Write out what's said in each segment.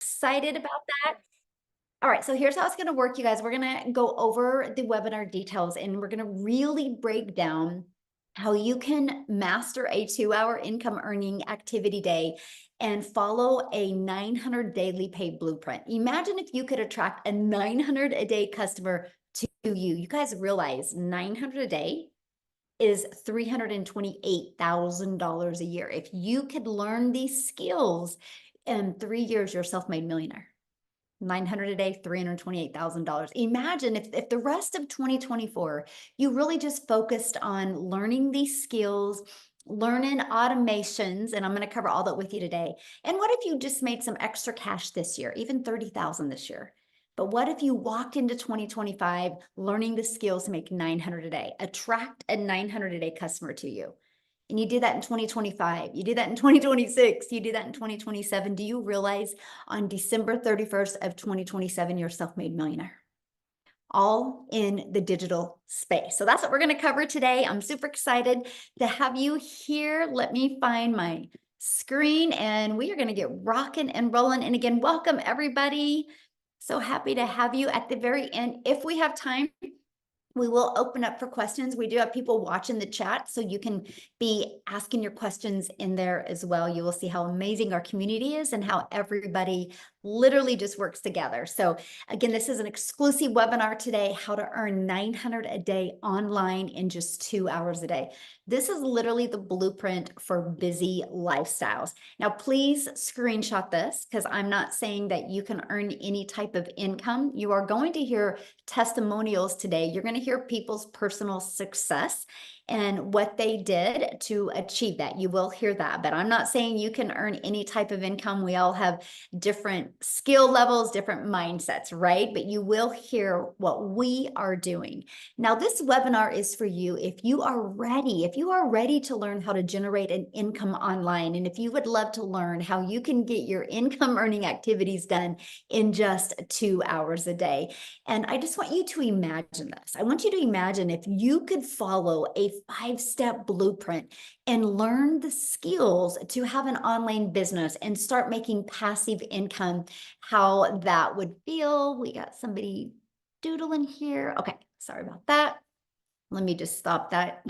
excited about that. All right, so here's how it's going to work, you guys. We're going to go over the webinar details and we're going to really break down how you can master a 2-hour income earning activity day and follow a 900 daily paid blueprint. Imagine if you could attract a 900 a day customer to you. You guys realize 900 a day is $328,000 a year. If you could learn these skills in 3 years, you're a self-made millionaire. 900 a day, $328,000. Imagine if the rest of 2024, you really just focused on learning these skills, learning automations, and I'm going to cover all that with you today. And what if you just made some extra cash this year, even 30,000 this year? But what if you walked into 2025 learning the skills to make 900 a day, attract a 900 a day customer to you? And you did that in 2025, you did that in 2026, you did that in 2027. Do you realize on December 31st of 2027, you're a self-made millionaire? All in the digital space. So that's what we're going to cover today. I'm super excited to have you here. Let me find my screen and we are going to get rocking and rolling. And again, welcome everybody. So happy to have you at the very end. If we have time, we will open up for questions. We do have people watching the chat, so you can be asking your questions in there as well. You will see how amazing our community is and how everybody literally just works together. So again, this is an exclusive webinar today, how to earn 900 a day online in just 2 hours a day. This is literally the blueprint for busy lifestyles. Now, please screenshot this because I'm not saying that you can earn any type of income. You are going to hear testimonials today. You're going to hear people's personal success and what they did to achieve that. You will hear that, but I'm not saying you can earn any type of income. We all have different skill levels, different mindsets, right? But you will hear what we are doing. Now, this webinar is for you if you are ready to learn how to generate an income online. And if you would love to learn how you can get your income earning activities done in just 2 hours a day. And I just want you to imagine this. I want you to imagine if you could follow a 5-step blueprint and learn the skills to have an online business and start making passive income, how that would feel. We got somebody doodling here. Okay, sorry about that. Let me just stop that.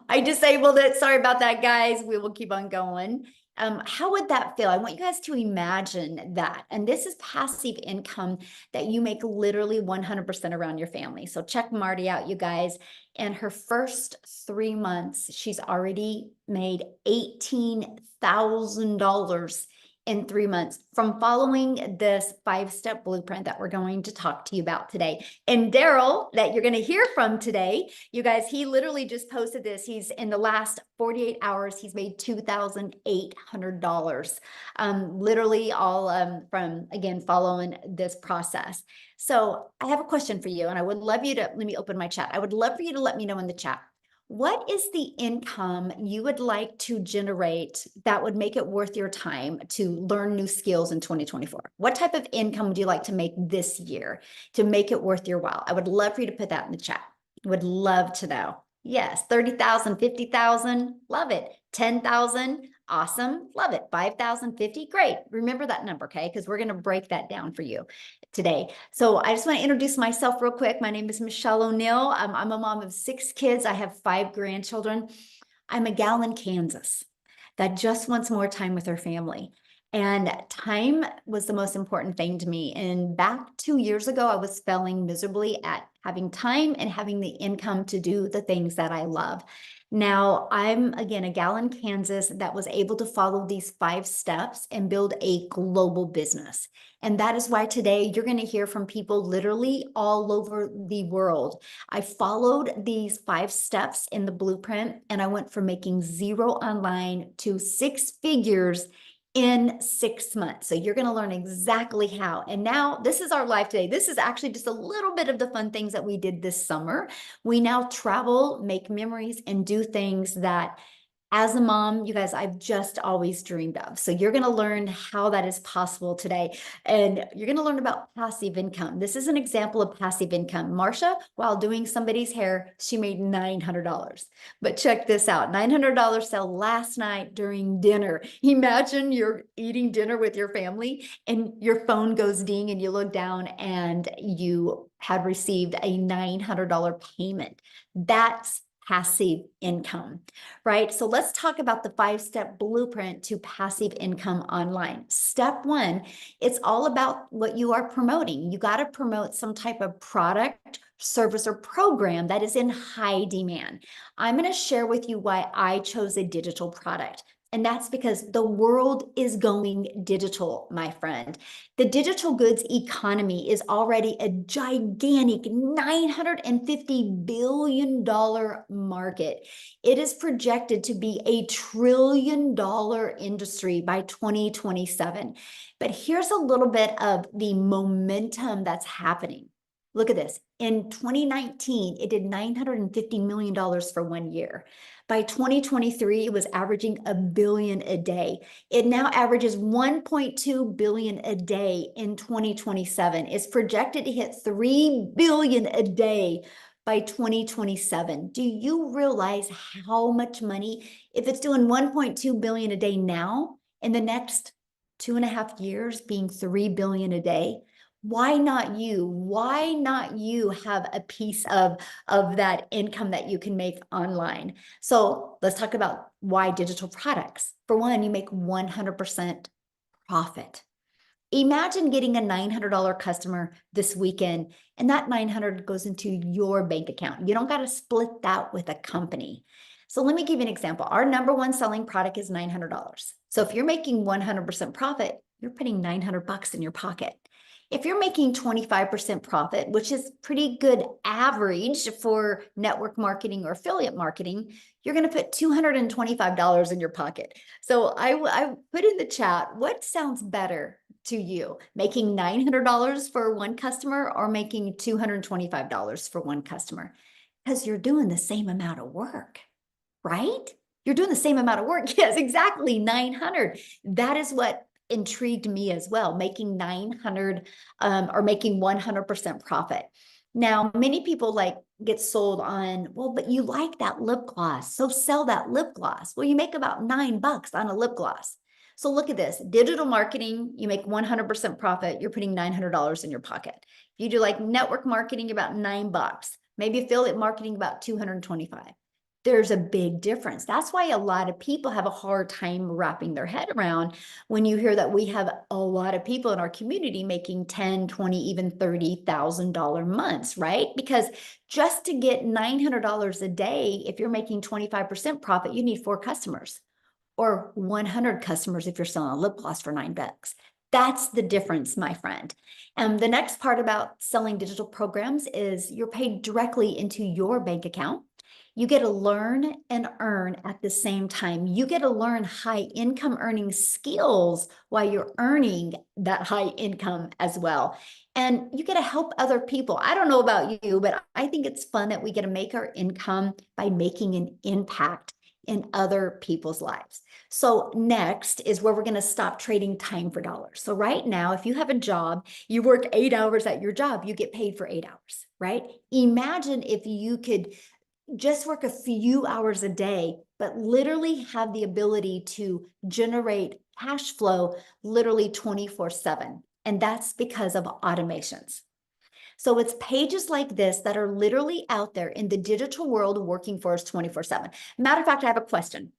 I disabled it. Sorry about that, guys. We will keep on going. How would that feel? I want you guys to imagine that. And this is passive income that you make literally 100% around your family. So check Marty out, you guys. In her first 3 months, she's already made $18,000 in 3 months from following this 5-step blueprint that we're going to talk to you about today. And Daryl, that you're going to hear from today, you guys, he literally just posted this. He's in the last 48 hours, he's made $2,800, literally all from, again, following this process. So I have a question for you, and I would love you to, let me open my chat. I would love for you to let me know in the chat. What is the income you would like to generate that would make it worth your time to learn new skills in 2024? What type of income would you like to make this year to make it worth your while? I would love for you to put that in the chat. Would love to know. Yes, 30,000, 50,000, love it. 10,000, awesome, love it. 5,000, 50, great. Remember that number, okay? Because we're going to break that down for you today. So I just want to introduce myself real quick. My name is Michelle O'Neill. I'm a mom of 6 kids. I have 5 grandchildren. I'm a gal in Kansas that just wants more time with her family. And time was the most important thing to me. And back 2 years ago, I was failing miserably at having time and having the income to do the things that I love. Now, I'm, again, a gal in Kansas that was able to follow these 5 steps and build a global business. And that is why today you're going to hear from people literally all over the world. I followed these 5 steps in the blueprint, and I went from making 0 online to 6 figures in 6 months. So you're going to learn exactly how. And now this is our life today. This is actually just a little bit of the fun things that we did this summer. We now travel, make memories, and do things that As a mom, you guys, I've just always dreamed of. So you're going to learn how that is possible today. And you're going to learn about passive income. This is an example of passive income. Marsha, while doing somebody's hair, she made $900. But check this out, $900 sale last night during dinner. Imagine you're eating dinner with your family and your phone goes ding and you look down and you had received a $900 payment. That's passive income, right? So let's talk about the 5-step blueprint to passive income online. Step one, it's all about what you are promoting. You got to promote some type of product, service, or program that is in high demand. I'm going to share with you why I chose a digital product. And that's because the world is going digital, my friend. The digital goods economy is already a gigantic $950 billion market. It is projected to be a $1 trillion industry by 2027. But here's a little bit of the momentum that's happening. Look at this. In 2019, it did $950 million for 1 year. By 2023, it was averaging $1 billion a day. It now averages $1.2 billion a day in 2027. It's projected to hit $3 billion a day by 2027. Do you realize how much money, if it's doing 1.2 billion a day now, in the next 2.5 years being 3 billion a day? Why not you? Why not you have a piece of that income that you can make online? So let's talk about why digital products. For one, you make 100% profit. Imagine getting a $900 customer this weekend, and that 900 goes into your bank account. You don't got to split that with a company. So let me give you an example. Our number one selling product is $900. So if you're making 100% profit, you're putting $900 in your pocket. If you're making 25% profit, which is pretty good average for network marketing or affiliate marketing, you're going to put $225 in your pocket. So I put in the chat, what sounds better to you? Making $900 for one customer or making $225 for one customer? Because you're doing the same amount of work, right? You're doing the same amount of work. Yes, exactly, 900. That is what intrigued me as well, making 900 or making 100% profit. Now, many people like get sold on, well, but you like that lip gloss, so sell that lip gloss. Well, you make about $9 on a lip gloss. So look at this, digital marketing, you make 100% profit, you're putting $900 in your pocket. If you do like network marketing, about $9, maybe affiliate marketing, about 225. There's a big difference. That's why a lot of people have a hard time wrapping their head around when you hear that we have a lot of people in our community making 10, 20, even $30,000 months, right? Because just to get $900 a day, if you're making 25% profit, you need 4 customers or 100 customers if you're selling a lip gloss for $9. That's the difference, my friend. And the next part about selling digital programs is you're paid directly into your bank account. You get to learn and earn at the same time. You get to learn high income earning skills while you're earning that high income as well. And you get to help other people. I don't know about you, but I think it's fun that we get to make our income by making an impact in other people's lives. So next is where we're going to stop trading time for dollars. So right now, if you have a job, you work 8 hours at your job, you get paid for 8 hours, right? Imagine if you could just work a few hours a day, but literally have the ability to generate cash flow literally 24/7. And that's because of automations. So it's pages like this that are literally out there in the digital world working for us 24/7. Matter of fact, I have a question.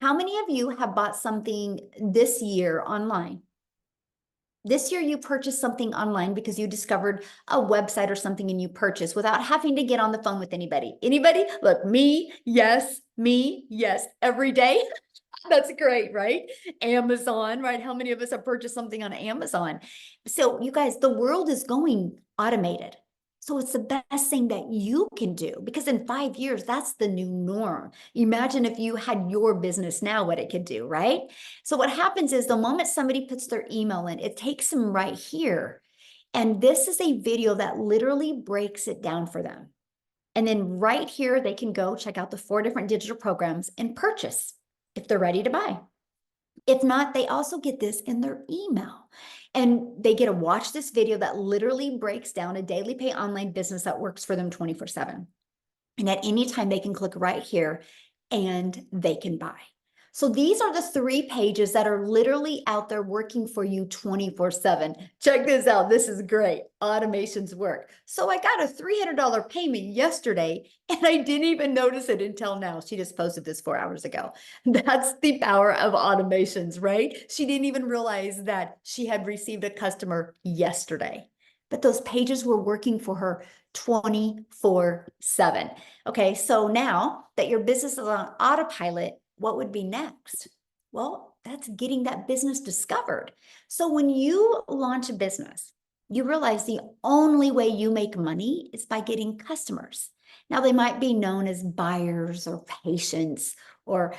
How many of you have bought something this year online? This year you purchased something online because you discovered a website or something and you purchased without having to get on the phone with anybody. Anybody? Look, me, yes, every day. That's great, right? Amazon, right? How many of us have purchased something on Amazon? So you guys, the world is going automated. So it's the best thing that you can do because in 5 years, that's the new norm. Imagine if you had your business now, what it could do, right? So what happens is the moment somebody puts their email in, it takes them right here. And this is a video that literally breaks it down for them. And then right here, they can go check out the 4 different digital programs and purchase. if they're ready to buy. If not, they also get this in their email. And they get to watch this video that literally breaks down a daily pay online business that works for them 24/7. And at any time, they can click right here and they can buy. So these are the 3 pages that are literally out there working for you 24/7. Check this out. This is great. Automations work. So I got a $300 payment yesterday and I didn't even notice it until now. She just posted this 4 hours ago. That's the power of automations, right? She didn't even realize that she had received a customer yesterday, but those pages were working for her 24/7. Okay, so now that your business is on autopilot, what would be next? Well, that's getting that business discovered. So when you launch a business, you realize the only way you make money is by getting customers. Now, they might be known as buyers or patients or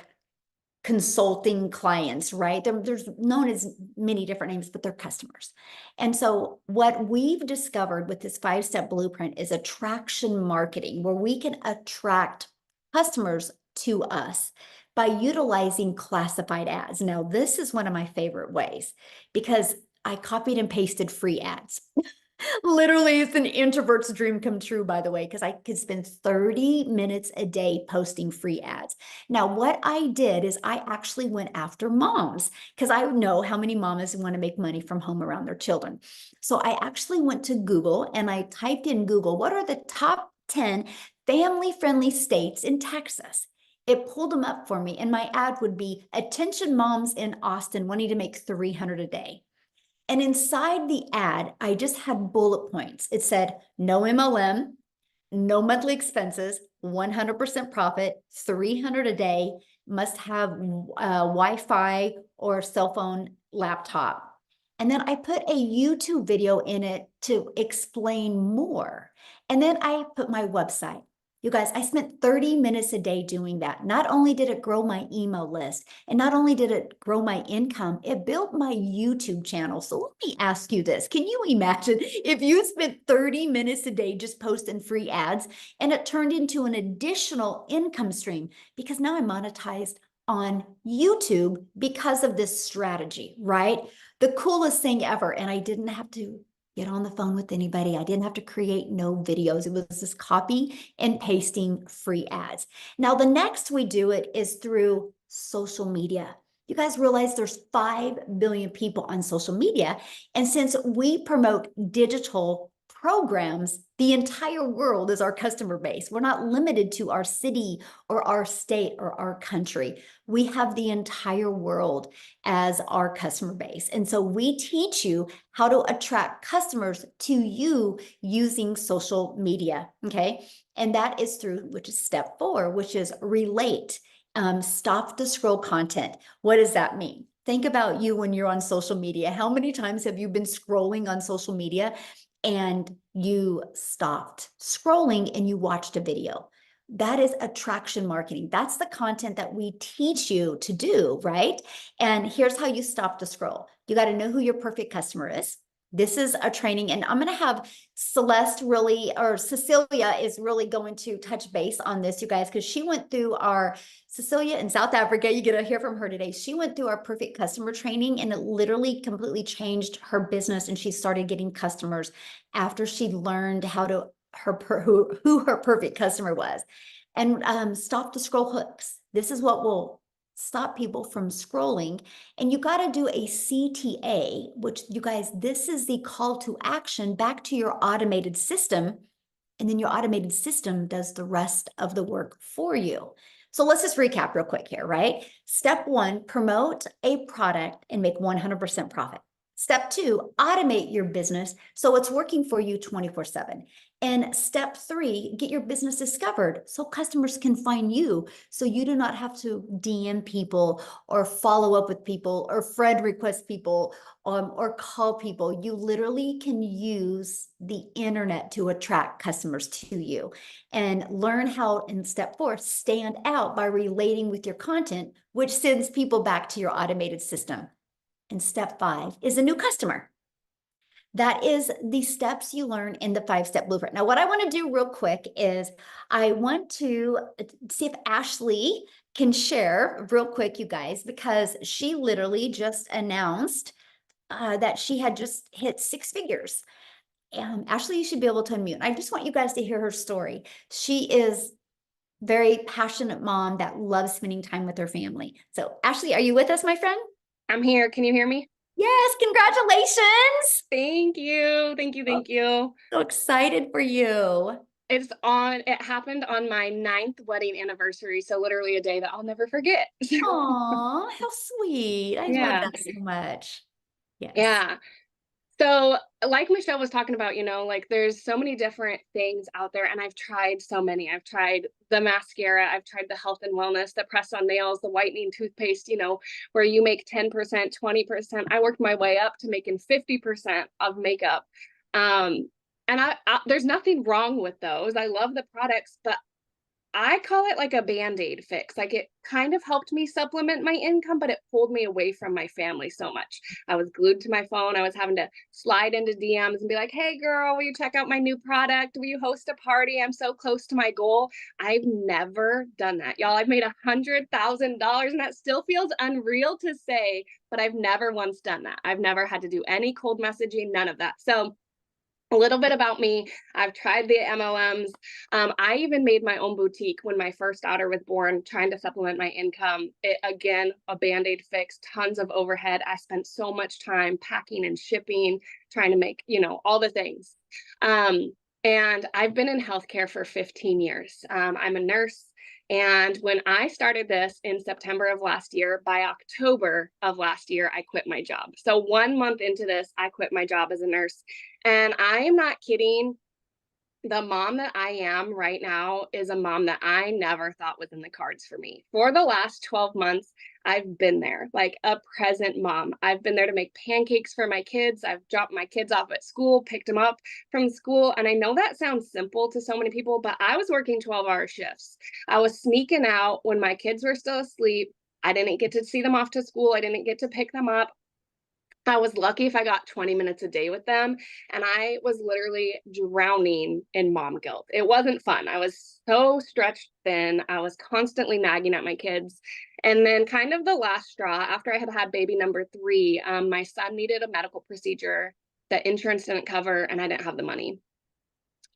consulting clients, right? There's known as many different names, but they're customers. And so what we've discovered with this 5-step blueprint is attraction marketing, where we can attract customers to us by utilizing classified ads. Now, this is one of my favorite ways because I copied and pasted free ads. Literally, it's an introvert's dream come true, by the way, because I could spend 30 minutes a day posting free ads. Now, what I did is I actually went after moms because I know how many mamas want to make money from home around their children. So I actually went to Google and I typed in Google, what are the top 10 family-friendly states in Texas? It pulled them up for me, and my ad would be, attention moms in Austin wanting to make $300 a day. And inside the ad, I just had bullet points. It said, no MLM, no monthly expenses, 100% profit, 300 a day, must have Wi-Fi or cell phone laptop. And then I put a YouTube video in it to explain more. And then I put my website. You guys, I spent 30 minutes a day doing that. Not only did it grow my email list, and not only did it grow my income, it built my YouTube channel. So let me ask you this. Can you imagine if you spent 30 minutes a day just posting free ads and it turned into an additional income stream? Because now I'm monetized on YouTube because of this strategy, right? The coolest thing ever. And I didn't have to get on the phone with anybody. I didn't have to create no videos. It was just copy and pasting free ads. Now, the next we do it is through social media. You guys realize there's 5 billion people on social media. And since we promote digital programs, the entire world is our customer base. We're not limited to our city or our state or our country. We have the entire world as our customer base. And so we teach you how to attract customers to you using social media, okay? And that is through, which is step 4, which is relate. Stop the scroll content. What does that mean? Think about you when you're on social media. How many times have you been scrolling on social media and you stopped scrolling and you watched a video? That is attraction marketing. That's the content that we teach you to do, right? And here's how you stop the scroll. You got to know who your perfect customer is. This is a training, and I'm going to have Celeste really, or Cecilia is really going to touch base on this, you guys, because she went through our, Cecilia in South Africa, you get to hear from her today. She went through our perfect customer training and it literally completely changed her business, and she started getting customers after she learned how to, who her perfect customer was. And stop the scroll hooks. This is what will stop people from scrolling. And you got to do a CTA, which, you guys, this is the call to action back to your automated system. And then your automated system does the rest of the work for you. So let's just recap real quick here, right? Step 1, promote a product and make 100% profit. Step 2, automate your business so it's working for you 24/7. And step 3, get your business discovered so customers can find you, so you do not have to DM people or follow up with people or friend request people or call people. You literally can use the internet to attract customers to you, and learn how, in step 4, stand out by relating with your content, which sends people back to your automated system. And step 5 is a new customer. That is the steps you learn in the 5-step blueprint. Now, what I want to do real quick is I want to see if Ashley can share real quick, you guys, because she literally just announced that she had just hit 6 figures. Ashley, you should be able to unmute. I just want you guys to hear her story. She is very passionate mom that loves spending time with her family. So Ashley, are you with us, my friend? I'm here. Can you hear me? Yes, congratulations. Thank you. Thank you. Oh, Thank you. so excited for you. It happened on my 9th wedding anniversary. So literally a day that I'll never forget. Aw, how sweet. I love Yeah. that so much. Yes. Yeah. So, like Michelle was talking about, like there's so many different things out there, and I've tried so many. I've tried the mascara, I've tried the health and wellness, the press on nails, the whitening toothpaste, where you make 10%, 20%. I worked my way up to making 50% of makeup. Um, and there's nothing wrong with those. I love the products, but I call it like a Band-Aid fix. Like it kind of helped me supplement my income, but it pulled me away from my family so much. I was glued to my phone. I was having to slide into DMs and be like, hey girl, will you check out my new product? Will you host a party? I'm so close to my goal. I've never done that. Y'all, I've made $100,000 and that still feels unreal to say, but I've never once done that. I've never had to do any cold messaging, none of that. So a little bit about me. I've tried the MLMs. I even made my own boutique when my first daughter was born, trying to supplement my income. Again, a Band-Aid fix, tons of overhead. I spent so much time packing and shipping, trying to make, all the things. And I've been in healthcare for 15 years. I'm a nurse. And when I started this in September of last year, by October of last year, I quit my job. So 1 month into this, I quit my job as a nurse. And I am not kidding. The mom that I am right now is a mom that I never thought was in the cards for me. For the last 12 months, I've been there, like a present mom. I've been there to make pancakes for my kids. I've dropped my kids off at school, picked them up from school. And I know that sounds simple to so many people, but I was working 12-hour shifts. I was sneaking out when my kids were still asleep. I didn't get to see them off to school. I didn't get to pick them up. I was lucky if I got 20 minutes a day with them. And I was literally drowning in mom guilt. It wasn't fun. I was so stretched thin. I was constantly nagging at my kids. And then, kind of the last straw, after I had had baby number 3, my son needed a medical procedure that insurance didn't cover, and I didn't have the money.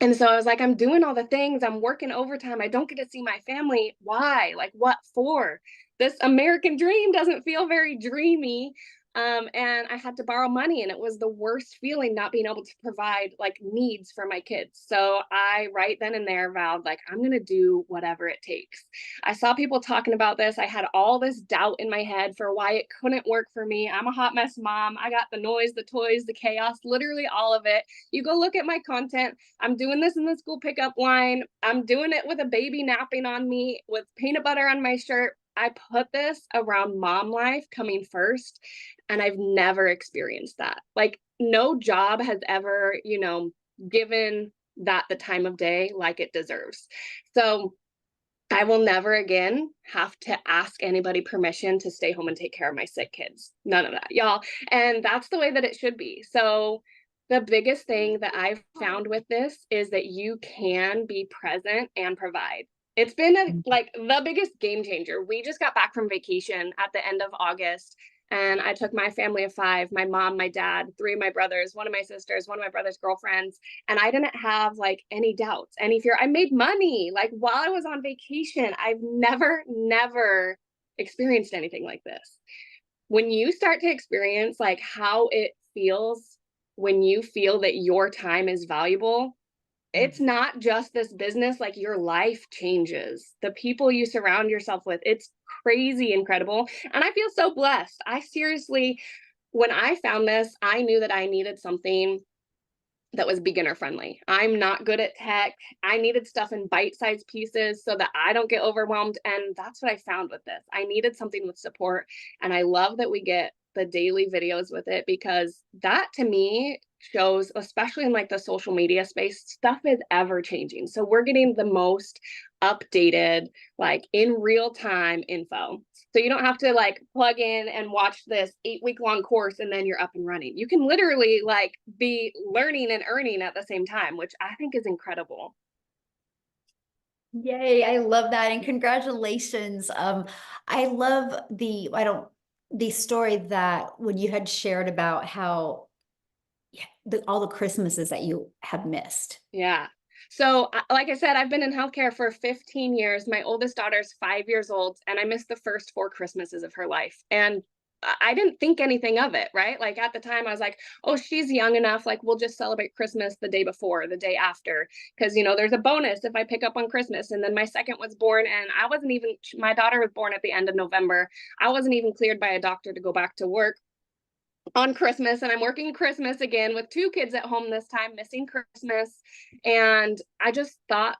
And so I was like, I'm doing all the things. I'm working overtime. I don't get to see my family. Why? Like, what for? This American dream doesn't feel very dreamy. And I had to borrow money, and it was the worst feeling not being able to provide like needs for my kids. So I, right then and there, vowed, like, I'm going to do whatever it takes. I saw people talking about this. I had all this doubt in my head for why it couldn't work for me. I'm a hot mess mom. I got the noise, the toys, the chaos, literally all of it. You go look at my content. I'm doing this in the school pickup line. I'm doing it with a baby napping on me, with peanut butter on my shirt. I put this around mom life coming first, and I've never experienced that. Like, no job has ever, given that the time of day like it deserves. So I will never again have to ask anybody permission to stay home and take care of my sick kids. None of that, y'all. And that's the way that it should be. So the biggest thing that I've found with this is that you can be present and provide. It's been like the biggest game changer. We just got back from vacation at the end of August, and I took my family of 5, my mom, my dad, 3 of my brothers, one of my sisters, one of my brother's girlfriends, and I didn't have like any doubts, any fear. I made money like while I was on vacation. I've never experienced anything like this. When you start to experience like how it feels when you feel that your time is valuable, it's not just this business, like your life changes. The people you surround yourself with, it's crazy incredible. And I feel so blessed. I seriously, when I found this, I knew that I needed something that was beginner friendly. I'm not good at tech. I needed stuff in bite-sized pieces so that I don't get overwhelmed. And that's what I found with this. I needed something with support. And I love that we get the daily videos with it, because that to me shows, especially in like the social media space, stuff is ever changing. So we're getting the most updated, like in real time info. So you don't have to like plug in and watch this 8 week long course and then you're up and running. You can literally like be learning and earning at the same time, which I think is incredible. Yay, I love that. And congratulations. I love the story that when you had shared about how all the Christmases that you have missed. Yeah. So, like I said, I've been in healthcare for 15 years. My oldest daughter's 5 years old, and I missed the first 4 Christmases of her life. And I didn't think anything of it, right? Like at the time, I was like, oh, she's young enough. Like, we'll just celebrate Christmas the day before, the day after. Cause, there's a bonus if I pick up on Christmas. And then my second was born, and I wasn't even, my daughter was born at the end of November. I wasn't even cleared by a doctor to go back to work on Christmas, and I'm working Christmas again with 2 kids at home this time, missing Christmas. And I just thought,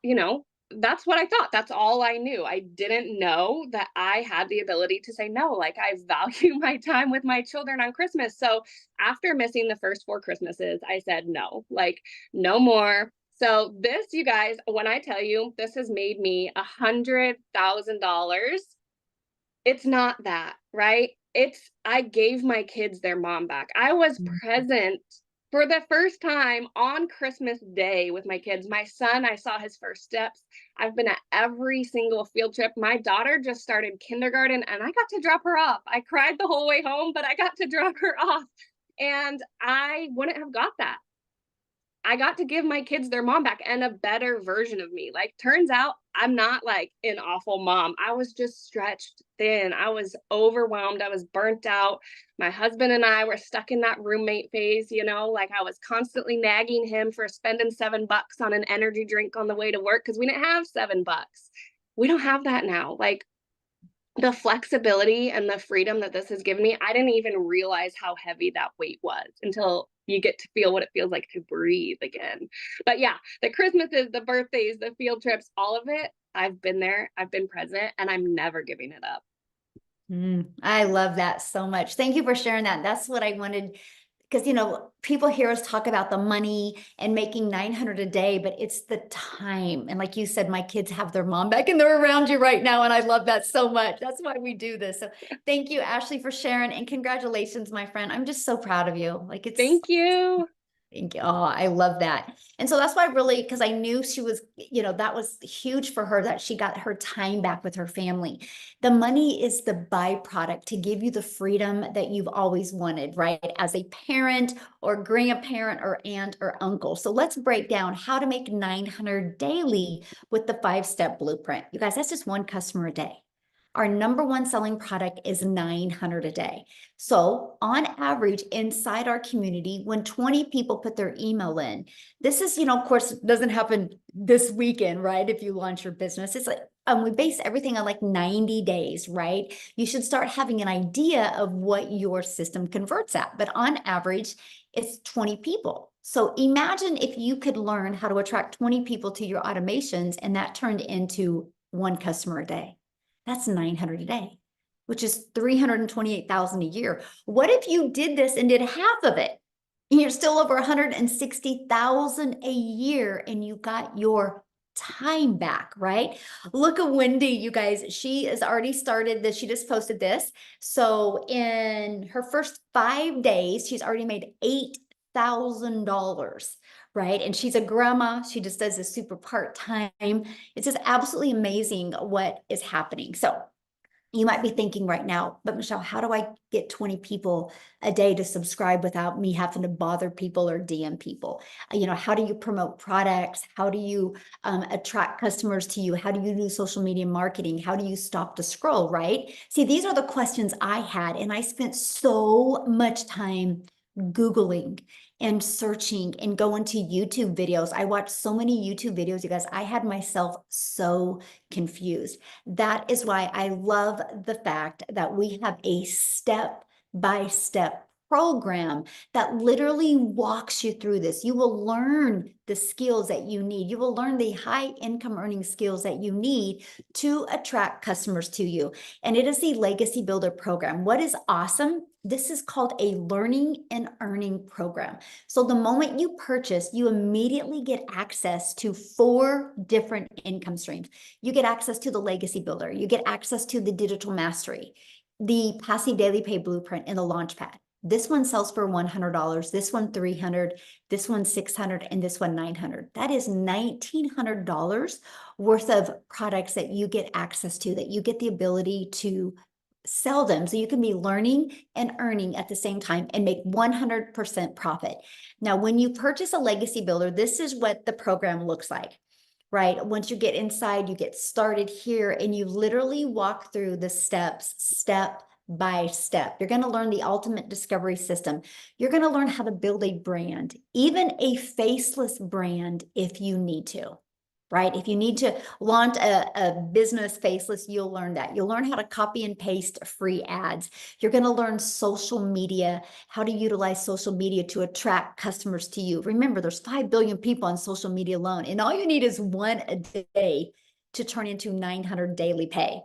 that's what I thought. That's all I knew. I didn't know that I had the ability to say no. Like, I value my time with my children on Christmas. So after missing the first 4 Christmases, I said no, like no more. So this, you guys, when I tell you this has made me $100,000, it's not that, right? It's I gave my kids their mom back. I was Mhm. present for the first time on Christmas Day with my kids. My son, I saw his first steps. I've been at every single field trip. My daughter just started kindergarten and I got to drop her off. I cried the whole way home, but I got to drop her off. And I wouldn't have got that. I got to give my kids their mom back and a better version of me. Like, turns out I'm not like an awful mom. I was just stretched thin. I was overwhelmed. I was burnt out. My husband and I were stuck in that roommate phase, like I was constantly nagging him for spending $7 on an energy drink on the way to work because we didn't have $7. We don't have that now. Like, the flexibility and the freedom that this has given me, I didn't even realize how heavy that weight was until you get to feel what it feels like to breathe again. But yeah, the Christmases, the birthdays, the field trips, all of it, I've been there, I've been present, and I'm never giving it up. I love that so much. Thank you for sharing that. That's what I wanted because people hear us talk about the money and making 900 a day, but it's the time. And like you said, my kids have their mom back and they're around you right now. And I love that so much. That's why we do this. So thank you, Ashley, for sharing, and congratulations, my friend. I'm just so proud of you. Like it's Thank you. Thank you. Oh, I love that. And so that's why I really, because I knew she was, that was huge for her that she got her time back with her family. The money is the byproduct to give you the freedom that you've always wanted, right? As a parent or grandparent or aunt or uncle. So let's break down how to make 900 daily with the 5-step blueprint. You guys, that's just one customer a day. Our number one selling product is 900 a day. So on average, inside our community, when 20 people put their email in, this is, of course, doesn't happen this weekend, right? If you launch your business, it's like, we base everything on like 90 days, right? You should start having an idea of what your system converts at. But on average, it's 20 people. So imagine if you could learn how to attract 20 people to your automations and that turned into one customer a day. That's 900 a day, which is 328,000 a year. What if you did this and did half of it? And you're still over 160,000 a year and you got your time back, right? Look at Wendy, you guys. She has already started this. She just posted this. So in her first 5 days, she's already made $8,000, right? And she's a grandma. She just does this super part-time. It's just absolutely amazing what is happening. So you might be thinking right now, but Michelle, how do I get 20 people a day to subscribe without me having to bother people or DM people? How do you promote products? How do you attract customers to you? How do you do social media marketing? How do you stop the scroll, right? See, these are the questions I had, and I spent so much time Googling and searching and going to YouTube videos. I watched so many YouTube videos, you guys. I had myself so confused. That is why I love the fact that we have a step-by-step program that literally walks you through this. You will learn the skills that you need. You will learn the high income earning skills that you need to attract customers to you. And it is the Legacy Builder program. What is awesome This is called a learning and earning program. So the moment you purchase, you immediately get access to 4 different income streams. You get access to the legacy builder, you get access to the digital mastery, the passive daily pay blueprint, and the launchpad. This one sells for $100, this one $300, this one $600, and this one $900. That is $1,900 worth of products that you get access to, that you get the ability to sell them. So you can be learning and earning at the same time and make 100% profit. Now, when you purchase a legacy builder, this is what the program looks like, right? Once you get inside, you get started here and you literally walk through the steps, step by step. You're going to learn the ultimate discovery system. You're going to learn how to build a brand, even a faceless brand if you need to. Right? If you need to launch a business faceless, you'll learn that. You'll learn how to copy and paste free ads. You're going to learn social media, how to utilize social media to attract customers to you. Remember, there's 5 billion people on social media alone, and all you need is one a day to turn into 900 daily pay.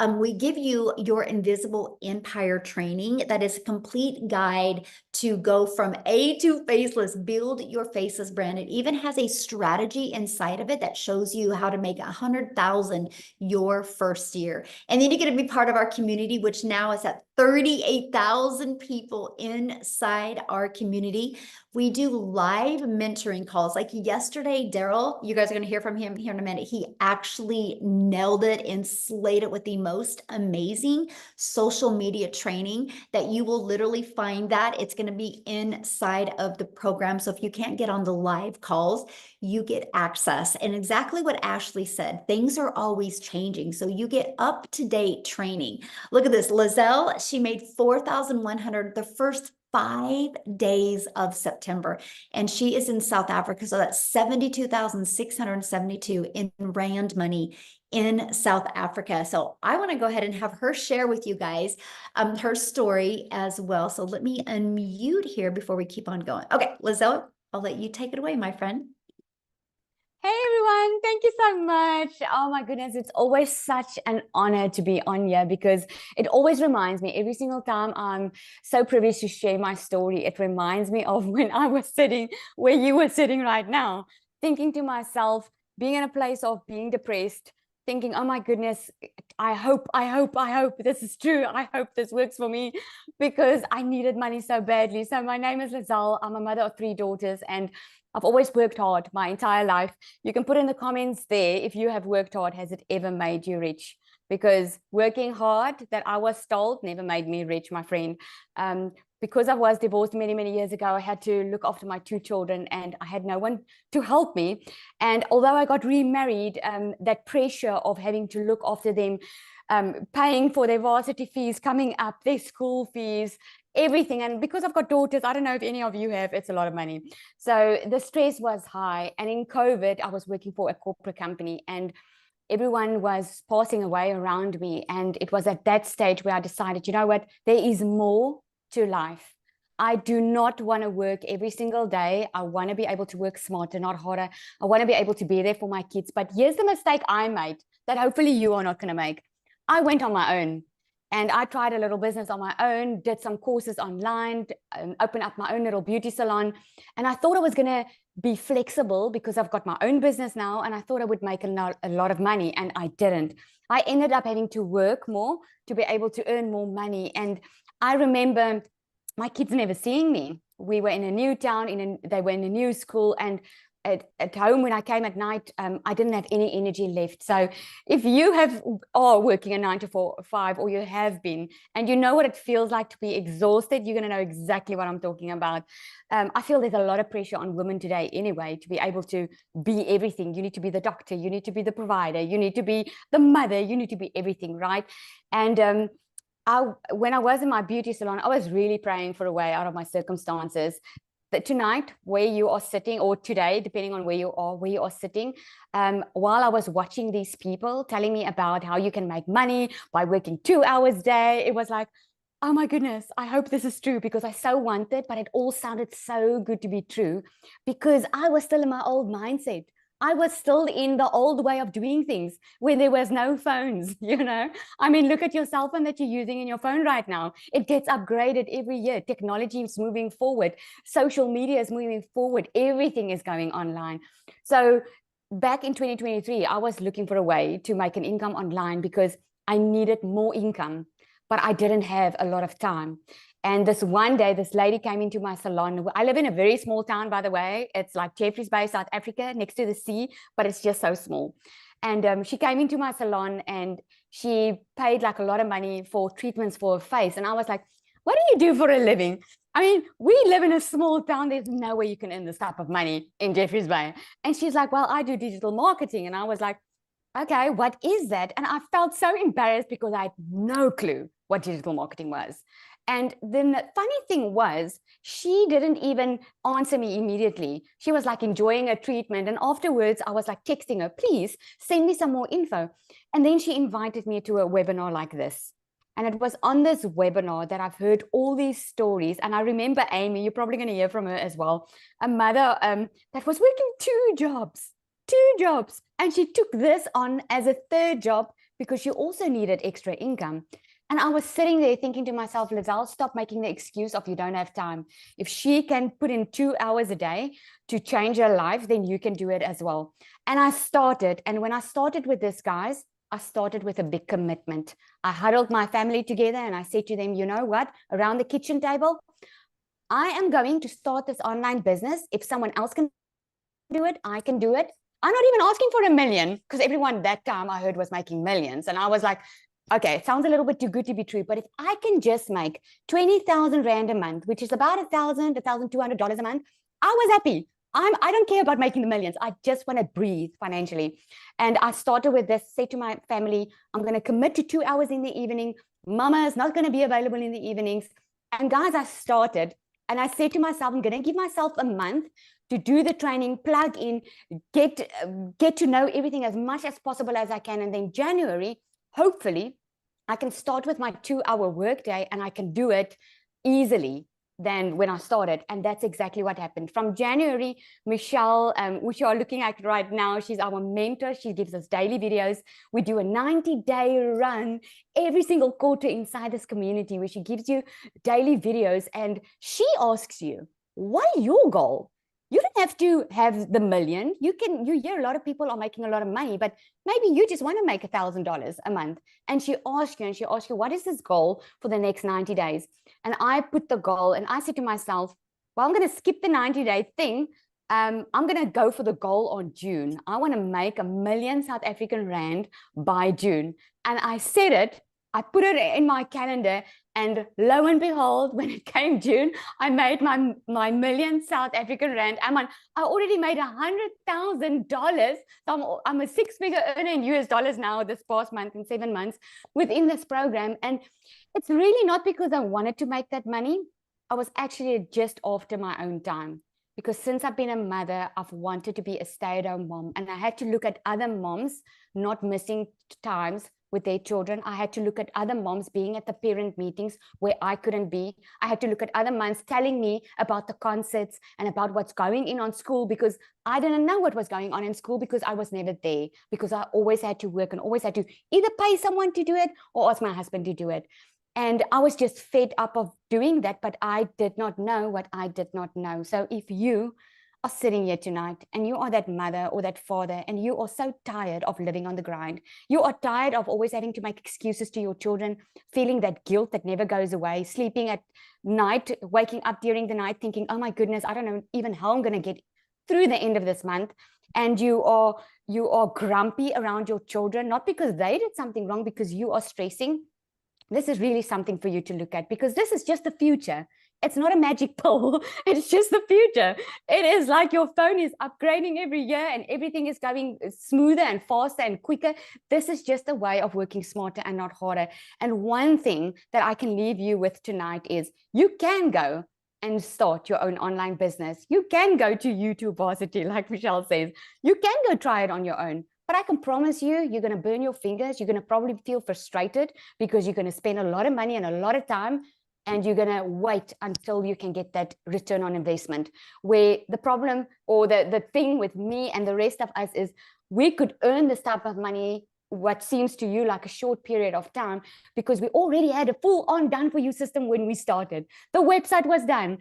We give you your invisible empire training. That is a complete guide to go from A to faceless, build your faceless brand. It even has a strategy inside of it that shows you how to make 100,000 your first year. And then you get to be part of our community, which now is at 38,000 people inside our community. We do live mentoring calls. Like yesterday, Daryl, you guys are going to hear from him here in a minute. He actually nailed it and slayed it with the most amazing social media training that you will literally find that. It's going to be inside of the program. So if you can't get on the live calls, you get access. And exactly what Ashley said, things are always changing. So you get up-to-date training. Look at this. Lizelle, she made 4,100 the first 5 days of September, and she is in South Africa. So that's 72,672 in rand money in South Africa. So I want to go ahead and have her share with you guys her story as well. So let me unmute here before we keep on going. Okay, Lizelle, I'll let you take it away, my friend. Hey everyone, thank you so much. Oh my goodness, it's always such an honor to be on here because it always reminds me every single time I'm so privileged to share my story. It reminds me of when I was sitting where you were sitting right now, thinking to myself, being in a place of being depressed, thinking, oh my goodness, I hope this is true. I hope this works for me because I needed money so badly. So my name is Lizelle. I'm a mother of 3 daughters and I've always worked hard my entire life. You can put in the comments there if you have worked hard, has it ever made you rich? Because working hard, that I was told, never made me rich, my friend. Because I was divorced many, many years ago, I had to look after my 2 children and I had no one to help me. And although I got remarried, that pressure of having to look after them, paying for their varsity fees, coming up, their school fees, everything. And because I've got daughters, I don't know if any of you have, it's a lot of money. So the stress was high. And in COVID, I was working for a corporate company and everyone was passing away around me. And it was at that stage where I decided, you know what, there is more to life. I do not want to work every single day. I want to be able to work smarter, not harder. I want to be able to be there for my kids. But here's the mistake I made that hopefully you are not going to make. I went on my own. And I tried a little business on my own, did some courses online, opened up my own little beauty salon. And I thought I was going to be flexible because I've got my own business now. And I thought I would make a lot of money. And I didn't. I ended up having to work more to be able to earn more money. And I remember my kids never seeing me. We were in a new town, they were in a new school. And at home when I came at night, I didn't have any energy left. So if you are working a 9 to 5 or you have been and you know what it feels like to be exhausted, you're going to know exactly what I'm talking about. I feel there's a lot of pressure on women today anyway to be able to be everything. You need to be the doctor, you need to be the provider, you need to be the mother, you need to be everything, right? And when I was in my beauty salon, I was really praying for a way out of my circumstances. That tonight, where you are sitting, or today, depending on where you are sitting, while I was watching these people telling me about how you can make money by working 2 hours a day, it was like, oh my goodness, I hope this is true because I so wanted, but it all sounded so good to be true because I was still in my old mindset. I was still in the old way of doing things where there was no phones, you know. I mean, look at your cell phone that you're using in your phone right now. It gets upgraded every year. Technology is moving forward. Social media is moving forward. Everything is going online. So back in 2023, I was looking for a way to make an income online because I needed more income, but I didn't have a lot of time. And this one day, this lady came into my salon. I live in a very small town, by the way. It's like Jeffreys Bay, South Africa, next to the sea, but it's just so small. And she came into my salon and she paid like a lot of money for treatments for her face. And I was like, what do you do for a living? I mean, we live in a small town. There's no way you can earn this type of money in Jeffreys Bay. And she's like, well, I do digital marketing. And I was like, okay, what is that? And I felt so embarrassed because I had no clue what digital marketing was. And then the funny thing was, she didn't even answer me immediately. She was like enjoying her treatment. And afterwards, I was like texting her, please send me some more info. And then she invited me to a webinar like this. And it was on this webinar that I've heard all these stories. And I remember Amy, you're probably going to hear from her as well, a mother that was working two jobs. And she took this on as a third job because she also needed extra income. And I was sitting there thinking to myself, Lizelle, stop making the excuse of you don't have time. If she can put in 2 hours a day to change her life, then you can do it as well. And I started. And when I started with this, guys, I started with a big commitment. I huddled my family together and I said to them, you know what, around the kitchen table, I am going to start this online business. If someone else can do it, I can do it. I'm not even asking for $1 million because everyone that time I heard was making millions. And I was like, okay, it sounds a little bit too good to be true, but if I can just make 20,000 Rand a month, which is about $1,000, $1,200 a month, I was happy. I don't care about making the millions. I just want to breathe financially. And I started with this, say to my family, I'm going to commit to 2 hours in the evening. Mama is not going to be available in the evenings. And guys, I started and I said to myself, I'm going to give myself a month to do the training, plug in, get to know everything as much as possible as I can. And then January, hopefully, I can start with my 2-hour workday and I can do it easily than when I started. And that's exactly what happened. From January, Michelle, which you are looking at right now, she's our mentor. She gives us daily videos. We do a 90-day run every single quarter inside this community where she gives you daily videos. And she asks you, what is your goal? You don't have to have the million. You hear a lot of people are making a lot of money, but maybe you just want to make $1,000 a month. And she asks you, what is this goal for the next 90 days? And I put the goal and I said to myself, well, I'm going to skip the 90-day thing. I'm going to go for the goal on June. I want to make $1 million South African Rand by June. And I said it, I put it in my calendar. And lo and behold, when it came June, I made my $1 million South African Rand. I already made $100,000. So I'm a 6-figure earner in US dollars now this past month, in 7 months within this program. And it's really not because I wanted to make that money. I was actually just after my own time. Because since I've been a mother, I've wanted to be a stay-at-home mom. And I had to look at other moms not missing times with their children. I had to look at other moms being at the parent meetings where I couldn't be. I had to look at other moms telling me about the concerts and about what's going on school, because I didn't know what was going on in school because I was never there, because I always had to work and always had to either pay someone to do it or ask my husband to do it. And I was just fed up of doing that, but I did not know what I did not know. So if you are sitting here tonight and you are that mother or that father and you are so tired of living on the grind, you are tired of always having to make excuses to your children, feeling that guilt that never goes away, sleeping at night, waking up during the night thinking, oh my goodness, I don't know even how I'm going to get through the end of this month. And you are grumpy around your children, not because they did something wrong, because you are stressing. This is really something for you to look at, because this is just the future. It's not a magic pill. It's just the future. It is like your phone is upgrading every year and everything is going smoother and faster and quicker. This is just a way of working smarter and not harder. And one thing that I can leave you with tonight is you can go and start your own online business. You can go to YouTube Varsity, like Michelle says. You can go try it on your own. But I can promise you, you're going to burn your fingers. You're going to probably feel frustrated because you're going to spend a lot of money and a lot of time and you're going to wait until you can get that return on investment. Where the problem or the thing with me and the rest of us is we could earn this type of money, what seems to you like a short period of time, because we already had a full on done for you system when we started. The website was done.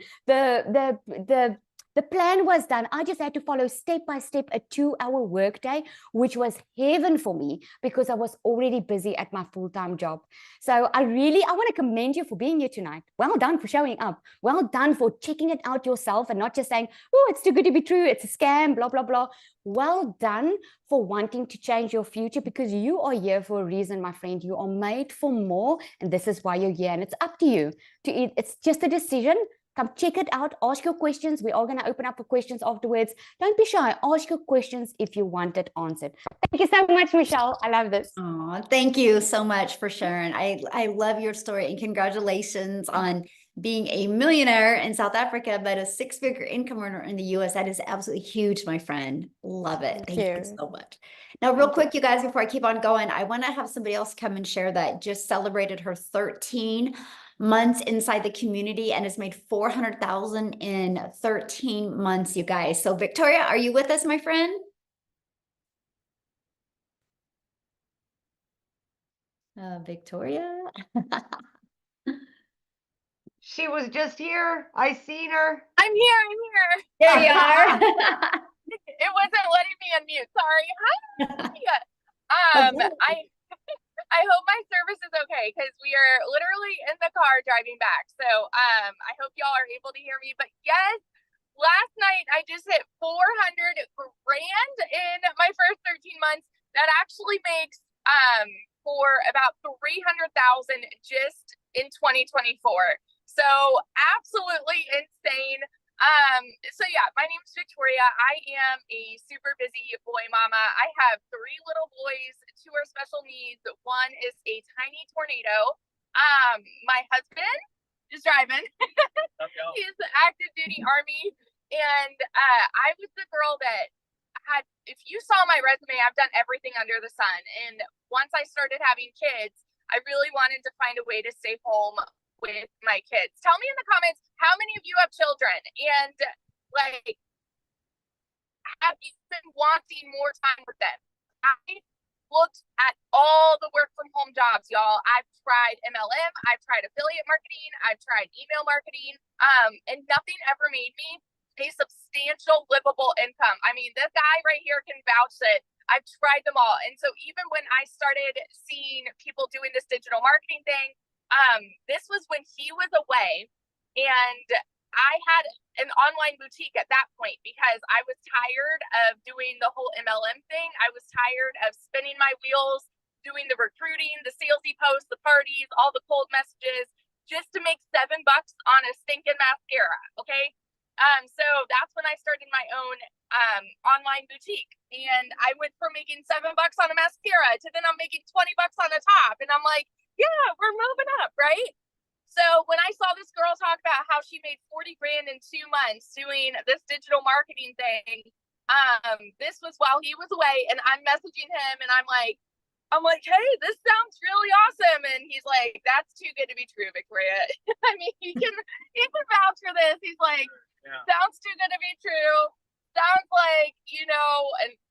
The plan was done. I just had to follow step by step a 2-hour workday, which was heaven for me because I was already busy at my full-time job. So I want to commend you for being here tonight. Well done for showing up. Well done for checking it out yourself and not just saying, oh, it's too good to be true. It's a scam, blah, blah, blah. Well done for wanting to change your future, because you are here for a reason, my friend. You are made for more, and this is why you're here. And it's up to you to eat. It's just a decision. Come check it out. Ask your questions. We are going to open up for questions afterwards. Don't be shy. Ask your questions if you want it answered. Thank you so much, Michelle. I love this. Oh, thank you so much for sharing. I love your story, and congratulations on being a millionaire in South Africa, but a 6-figure income earner in the US. That is absolutely huge, my friend. Love it. Thank you so much. Now, real quick, you guys, before I keep on going, I want to have somebody else come and share that just celebrated her 13 months inside the community and has made 400,000 in 13 months, you guys. So Victoria, are you with us, my friend? Victoria? She was just here. I seen her. I'm here. I'm here. There you are. It wasn't letting me unmute. Sorry. Hi. I hope my service is okay because we are literally in the car driving back. So I hope y'all are able to hear me. But yes, last night I just hit 400 grand in my first 13 months. That actually makes for about 300,000 just in 2024. So absolutely insane. So yeah, my name is Victoria. I am a super busy boy mama. I have 3 little boys, 2 are special needs. One is a tiny tornado. My husband is driving. He's the active duty Army. And I was the girl that had, if you saw my resume, I've done everything under the sun. And once I started having kids, I really wanted to find a way to stay home with my kids. Tell me in the comments, how many of you have children? And like, have you been wanting more time with them? I looked at all the work from home jobs, y'all. I've tried MLM, I've tried affiliate marketing, I've tried email marketing, and nothing ever made me a substantial livable income. I mean, this guy right here can vouch that I've tried them all. And so even when I started seeing people doing this digital marketing thing, this was when he was away, and I had an online boutique at that point because I was tired of doing the whole MLM thing. I was tired of spinning my wheels, doing the recruiting, the salesy posts, the parties, all the cold messages, just to make $7 on a stinking mascara. Okay. So that's when I started my own online boutique, and I went from making $7 on a mascara to then I'm making $20 on a top, and I'm like, yeah, we're moving up, right? So when I saw this girl talk about how she made 40 grand in 2 months doing this digital marketing thing, this was while he was away, and I'm messaging him, and I'm like, hey, this sounds really awesome. And he's like, that's too good to be true, Victoria. I mean, he can vouch for this. He's like, sounds too good to be true. Sounds like,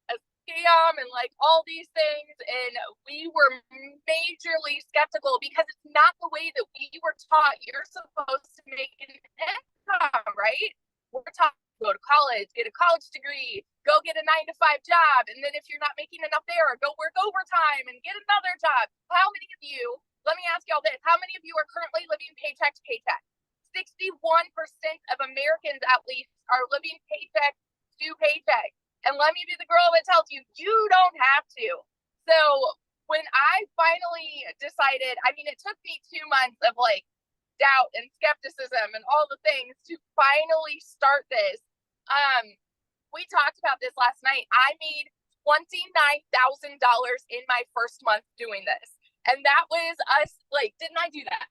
a scam and like all these things. And we were majorly skeptical because it's not the way that we were taught. You're supposed to make an income, right? We're taught to go to college, get a college degree, go get a 9-to-5 job. And then if you're not making enough there, go work overtime and get another job. How many of you, let me ask y'all this, how many of you are currently living paycheck to paycheck? 61% of Americans at least are living paycheck to paycheck. And let me be the girl that tells you, you don't have to. So when I finally decided, I mean, it took me 2 months of like doubt and skepticism and all the things to finally start this. We talked about this last night. I made $29,000 in my first month doing this. And that was us, like, didn't I do that?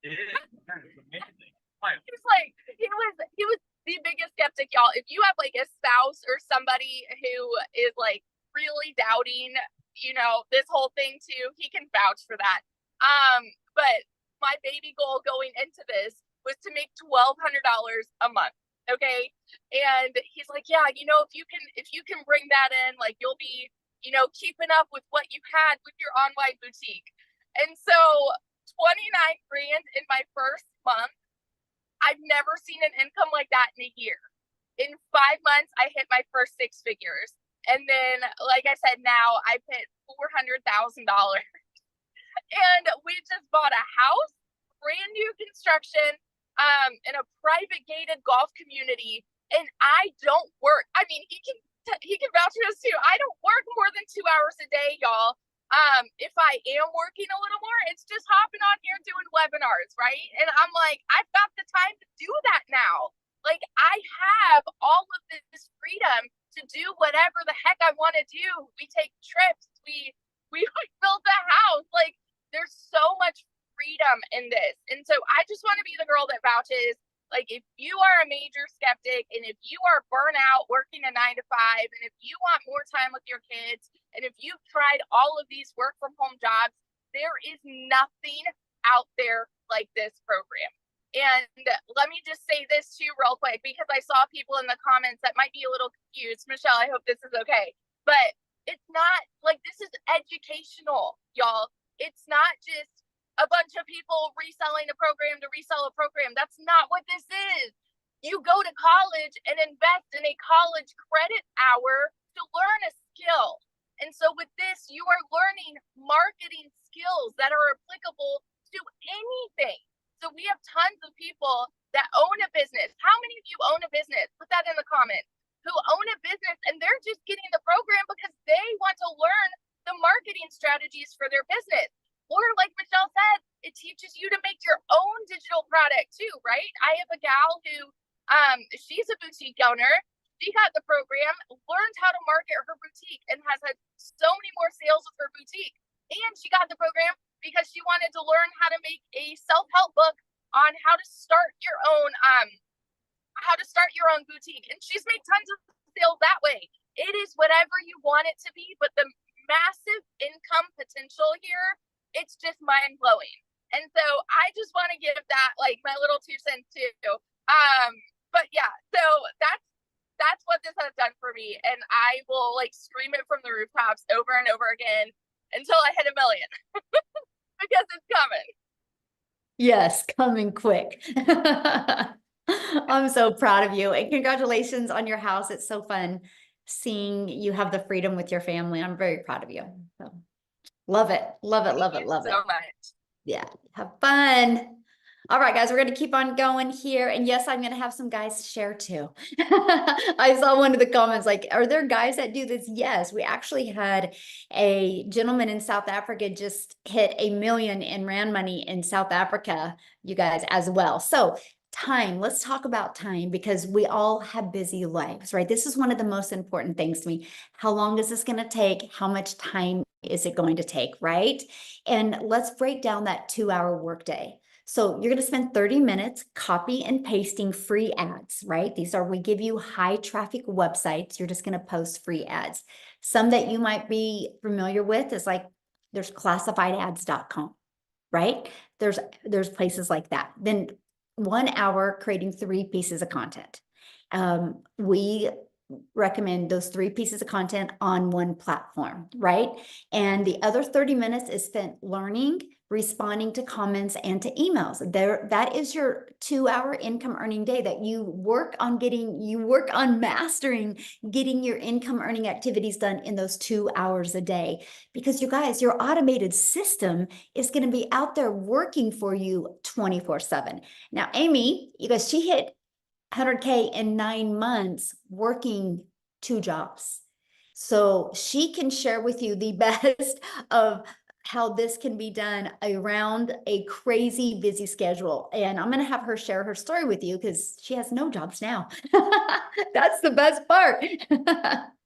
It is. It's amazing. He was like, he was the biggest skeptic, y'all. If you have like a spouse or somebody who is like really doubting, this whole thing too, he can vouch for that. But my baby goal going into this was to make $1,200 a month. Okay. And he's like, yeah, you know, if you can bring that in, like you'll be, you know, keeping up with what you had with your online boutique. And so 29 grand in my first month, I've never seen an income like that in a year. In 5 months, I hit my first 6 figures. And then, like I said, now I've hit $400,000. And we just bought a house, brand new construction, in a private gated golf community. And I don't work. I mean, he can vouch for this too. I don't work more than 2 hours a day, y'all. If I am working a little more, it's just hopping on here doing webinars, right? And I'm like, I've got the time to do that now. Like, I have all of this freedom to do whatever the heck I want to do. We take trips. We build the house. Like, there's so much freedom in this. And so I just want to be the girl that vouches. Like, if you are a major skeptic and if you are burnt out working a 9 to 5, and if you want more time with your kids, and if you've tried all of these work from home jobs, there is nothing out there like this program. And let me just say this too real quick, because I saw people in the comments that might be a little confused. Michelle, I hope this is okay. But it's not like, this is educational, y'all. It's not just a bunch of people reselling a program to resell a program. That's not what this is. You go to college and invest in a college credit hour to learn a skill. And so with this, you are learning marketing skills that are applicable to anything. So we have tons of people that own a business. How many of you own a business? Put that in the comments. Who own a business and they're just getting the program because they want to learn the marketing strategies for their business. Or like Michelle said, it teaches you to make your own digital product too, right? I have a gal who, she's a boutique owner. She got the program, learned how to market her boutique, and has had so many more sales with her boutique. And she got the program because she wanted to learn how to make a self-help book on how to start your own, boutique. And she's made tons of sales that way. It is whatever you want it to be, but the massive income potential here, it's just mind blowing. And so I just want to give that like my little 2 cents too. But yeah, so that's what this has done for me. And I will like scream it from the rooftops over and over again until I hit 1 million because it's coming. Yes, coming quick. I'm so proud of you, and congratulations on your house. It's so fun seeing you have the freedom with your family. I'm very proud of you. So love it. Love it. Love it. Love it. So much. Yeah. Have fun. All right, guys, we're going to keep on going here. And yes, I'm going to have some guys share too. I saw one of the comments like, are there guys that do this? Yes, we actually had a gentleman in South Africa just hit 1 million in rand money in South Africa, you guys, as well. So time, let's talk about time, because we all have busy lives, right? This is one of the most important things to me. How long is this going to take? How much time is it going to take, right? And let's break down that 2-hour workday. So you're going to spend 30 minutes copy and pasting free ads, right? We give you high traffic websites. You're just going to post free ads. Some that you might be familiar with is like, there's classifiedads.com, right? There's places like that. Then 1 hour creating 3 pieces of content. We recommend those 3 pieces of content on one platform, right? And the other 30 minutes is spent learning, responding to comments and to emails. That is your 2-hour income earning day that you work on mastering, getting your income earning activities done in those 2 hours a day. Because you guys, your automated system is going to be out there working for you 24/7. Now, Amy, you guys, she hit 100K in 9 months working 2 jobs. So she can share with you the best of how this can be done around a crazy busy schedule. And I'm going to have her share her story with you because she has no jobs now. That's the best part.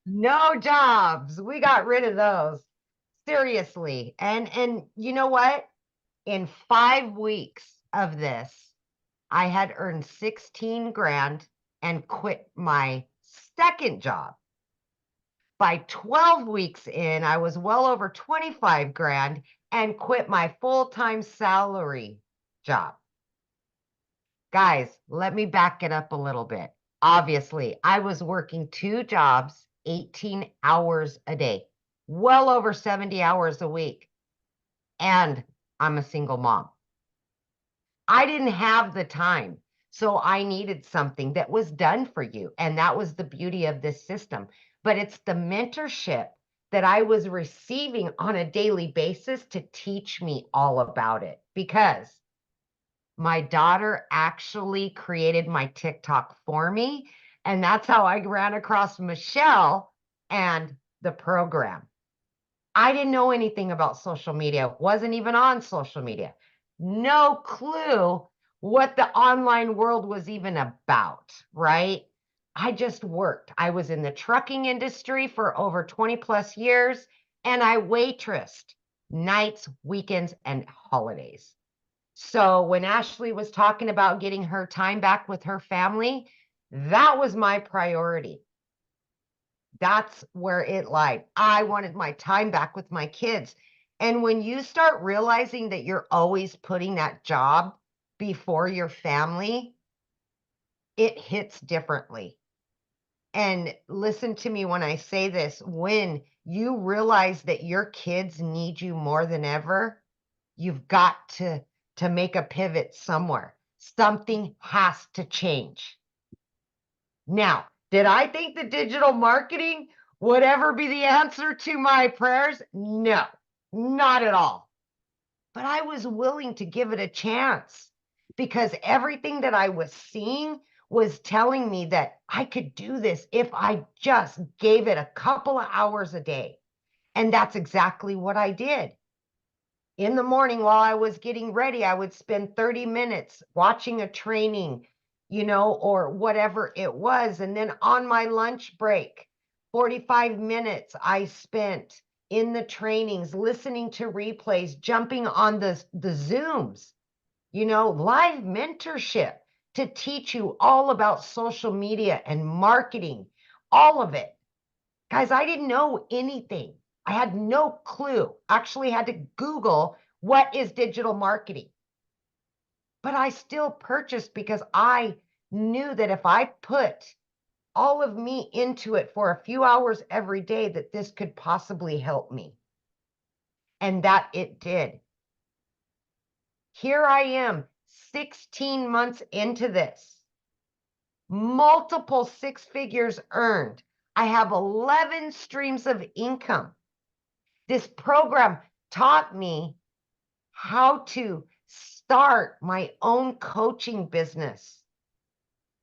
No jobs. We got rid of those. Seriously. And you know what? In 5 weeks of this, I had earned 16 grand and quit my second job. By 12 weeks in, I was well over 25 grand and quit my full-time salary job. Guys, let me back it up a little bit. Obviously, I was working 2 jobs, 18 hours a day, well over 70 hours a week. And I'm a single mom. I didn't have the time. So I needed something that was done for you. And that was the beauty of this system. But it's the mentorship that I was receiving on a daily basis to teach me all about it, because my daughter actually created my TikTok for me. And that's how I ran across Michelle and the program. I didn't know anything about social media, wasn't even on social media. No clue what the online world was even about, right? I just worked. I was in the trucking industry for over 20 plus years, and I waitressed nights, weekends, and holidays. So when Ashley was talking about getting her time back with her family, that was my priority. That's where it lied. I wanted my time back with my kids. And when you start realizing that you're always putting that job before your family, it hits differently. And listen to me when I say this, when you realize that your kids need you more than ever, you've got to make a pivot somewhere. Something has to change. Now, did I think the digital marketing would ever be the answer to my prayers? No, not at all. But I was willing to give it a chance, because everything that I was seeing was telling me that I could do this if I just gave it a couple of hours a day. And that's exactly what I did. In the morning while I was getting ready, I would spend 30 minutes watching a training, or whatever it was. And then on my lunch break, 45 minutes I spent in the trainings, listening to replays, jumping on the Zooms, live mentorship to teach you all about social media and marketing, all of it. Guys, I didn't know anything. I had no clue. Actually had to Google what is digital marketing. But I still purchased because I knew that if I put all of me into it for a few hours every day, that this could possibly help me. And that it did. Here I am, 16 months into this. Multiple 6 figures earned. I have 11 streams of income. This program taught me how to start my own coaching business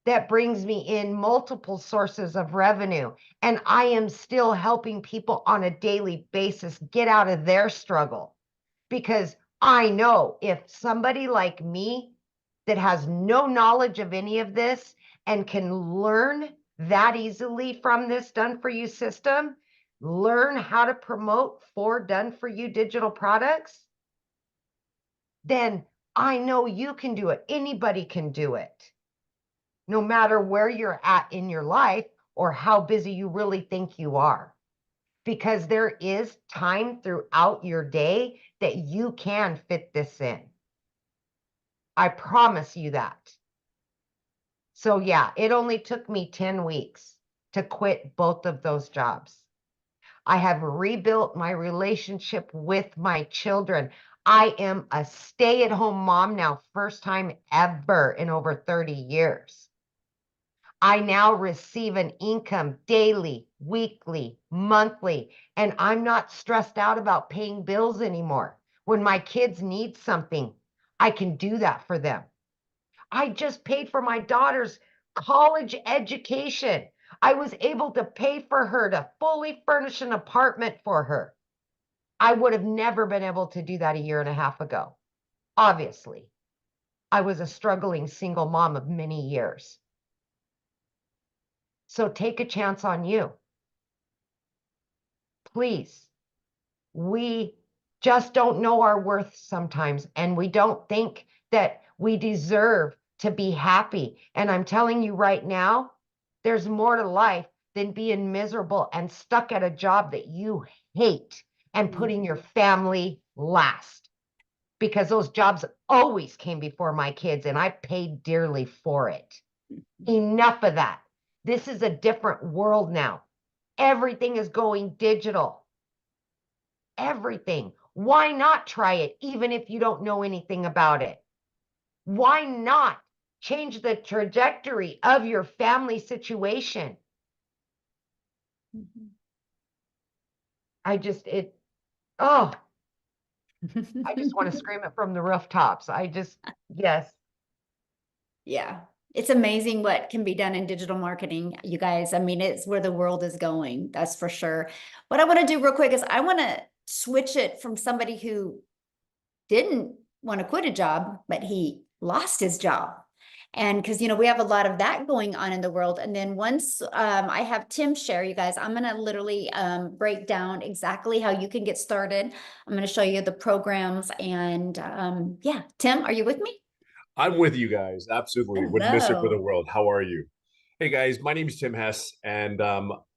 that brings me in multiple sources of revenue. And I am still helping people on a daily basis get out of their struggle, because I know if somebody like me that has no knowledge of any of this and can learn that easily from this done for you system, learn how to promote 4 done for you digital products, then I know you can do it. Anybody can do it, no matter where you're at in your life or how busy you really think you are. Because there is time throughout your day that you can fit this in. I promise you that. So yeah, it only took me 10 weeks to quit both of those jobs. I have rebuilt my relationship with my children. I am a stay-at-home mom now, first time ever in over 30 years. I now receive an income daily, weekly, monthly, and I'm not stressed out about paying bills anymore. When my kids need something, I can do that for them. I just paid for my daughter's college education. I was able to pay for her to fully furnish an apartment for her. I would have never been able to do that a year and a half ago. Obviously, I was a struggling single mom of many years. So take a chance on you. Please. We just don't know our worth sometimes, and we don't think that we deserve to be happy. And I'm telling you right now, there's more to life than being miserable and stuck at a job that you hate and putting your family last. because those jobs always came before my kids and I paid dearly for it. Enough of that. This is a different world now. Everything is going digital. Everything. Why not try it, even if you don't know anything about it? Why not change the trajectory of your family situation? I just want to scream it from the rooftops. Yes. Yeah. It's amazing what can be done in digital marketing, you guys. I mean, it's where the world is going. That's for sure. What I want to do real quick is I want to switch it from somebody who didn't want to quit a job, but he lost his job. And because, we have a lot of that going on in the world. And then once I have Tim share, you guys, I'm going to literally break down exactly how you can get started. I'm going to show you the programs. And yeah, Tim, are you with me? I'm with you guys. Absolutely. Wouldn't miss it for the Hello. world. How are you? Hey guys, my name is Tim Hess. And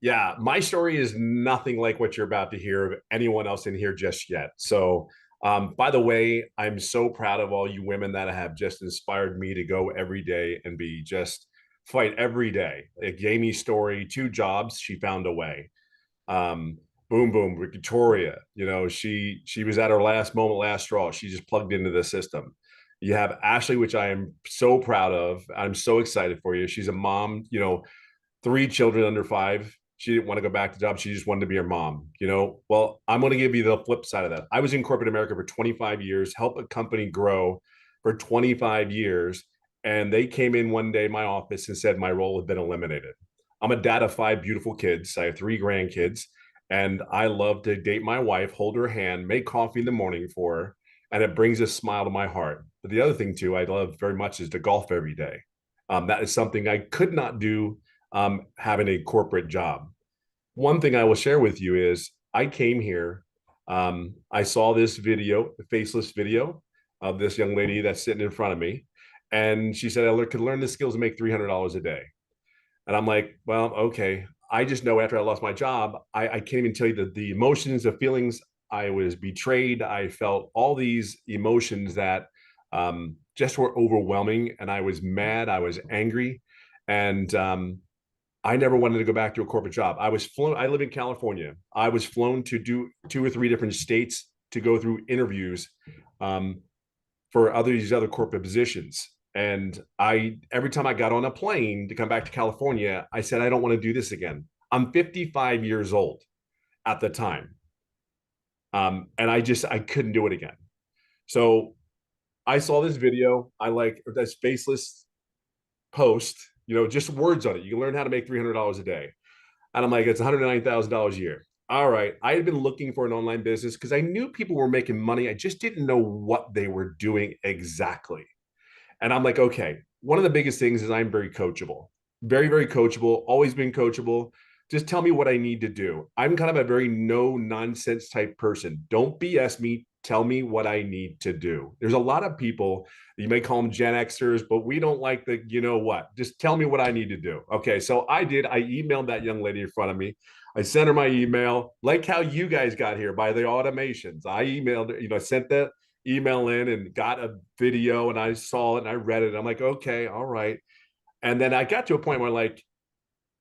yeah, my story is nothing like what you're about to hear of anyone else in here just yet. So, by the way, I'm so proud of all you women that have just inspired me to go every day and be just fight every day. Like Jamie's story, 2 jobs, she found a way. Boom boom Victoria, she was at her last moment, last straw. She just plugged into the system. You have Ashley, which I am so proud of. I'm so excited for you. She's a mom, 3 children under 5. She didn't want to go back to job. She just wanted to be her mom. Well, I'm going to give you the flip side of that. I was in corporate America for 25 years, helped a company grow for 25 years. And they came in one day in my office and said my role had been eliminated. I'm a dad of 5 beautiful kids. I have 3 grandkids, and I love to date my wife, hold her hand, make coffee in the morning for her, and it brings a smile to my heart. But the other thing too, I love very much is to golf every day. That is something I could not do having a corporate job. One thing I will share with you is I came here. I saw this video, the faceless video of this young lady that's sitting in front of me. And she said, I could learn the skills and make $300 a day. And I'm like, well, okay. I just know after I lost my job, I can't even tell you the emotions, the feelings. I was betrayed. I felt all these emotions that just were overwhelming. And I was mad. I was angry. And I never wanted to go back to a corporate job. I was flown. I live in California. I was flown to do 2 or 3 different states to go through interviews for these other corporate positions. And every time I got on a plane to come back to California, I said, I don't want to do this again. I'm 55 years old at the time. And I couldn't do it again. So I saw this video. I like this faceless post, just words on it. You can learn how to make $300 a day. And I'm like, it's $109,000 a year. All right. I had been looking for an online business because I knew people were making money. I just didn't know what they were doing exactly. And I'm like, okay, one of the biggest things is I'm very coachable, very, very coachable, always been coachable. Just tell me what I need to do. I'm kind of a very no nonsense type person. Don't BS me. Tell me what I need to do. There's a lot of people, you may call them Gen Xers, but we don't like the, what, just tell me what I need to do. Okay. So I emailed that young lady in front of me. I sent her my email, like how you guys got here by the automations. I emailed her, sent that email in and got a video, and I saw it and I read it. I'm like, okay, all right. And then I got to a point where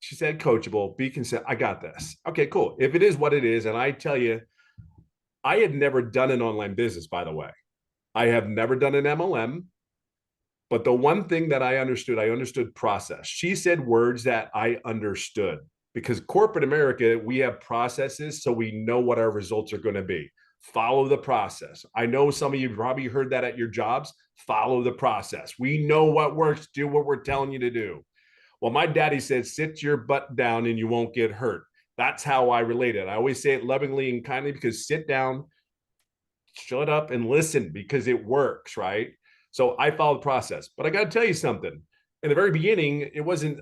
she said, coachable, be consistent. I got this. Okay, cool. If it is what it is, and I tell you, I had never done an online business, by the way. I have never done an MLM. But the one thing that I understood process. She said words that I understood, because corporate America, we have processes, so we know what our results are going to be. Follow the process. I know some of you probably heard that at your jobs. Follow the process. We know what works. Do what we're telling you to do. Well, my daddy said, sit your butt down and you won't get hurt. That's how I relate it. I always say it lovingly and kindly, because sit down, shut up and listen, because it works, right? So I followed the process. But I got to tell you something. In the very beginning,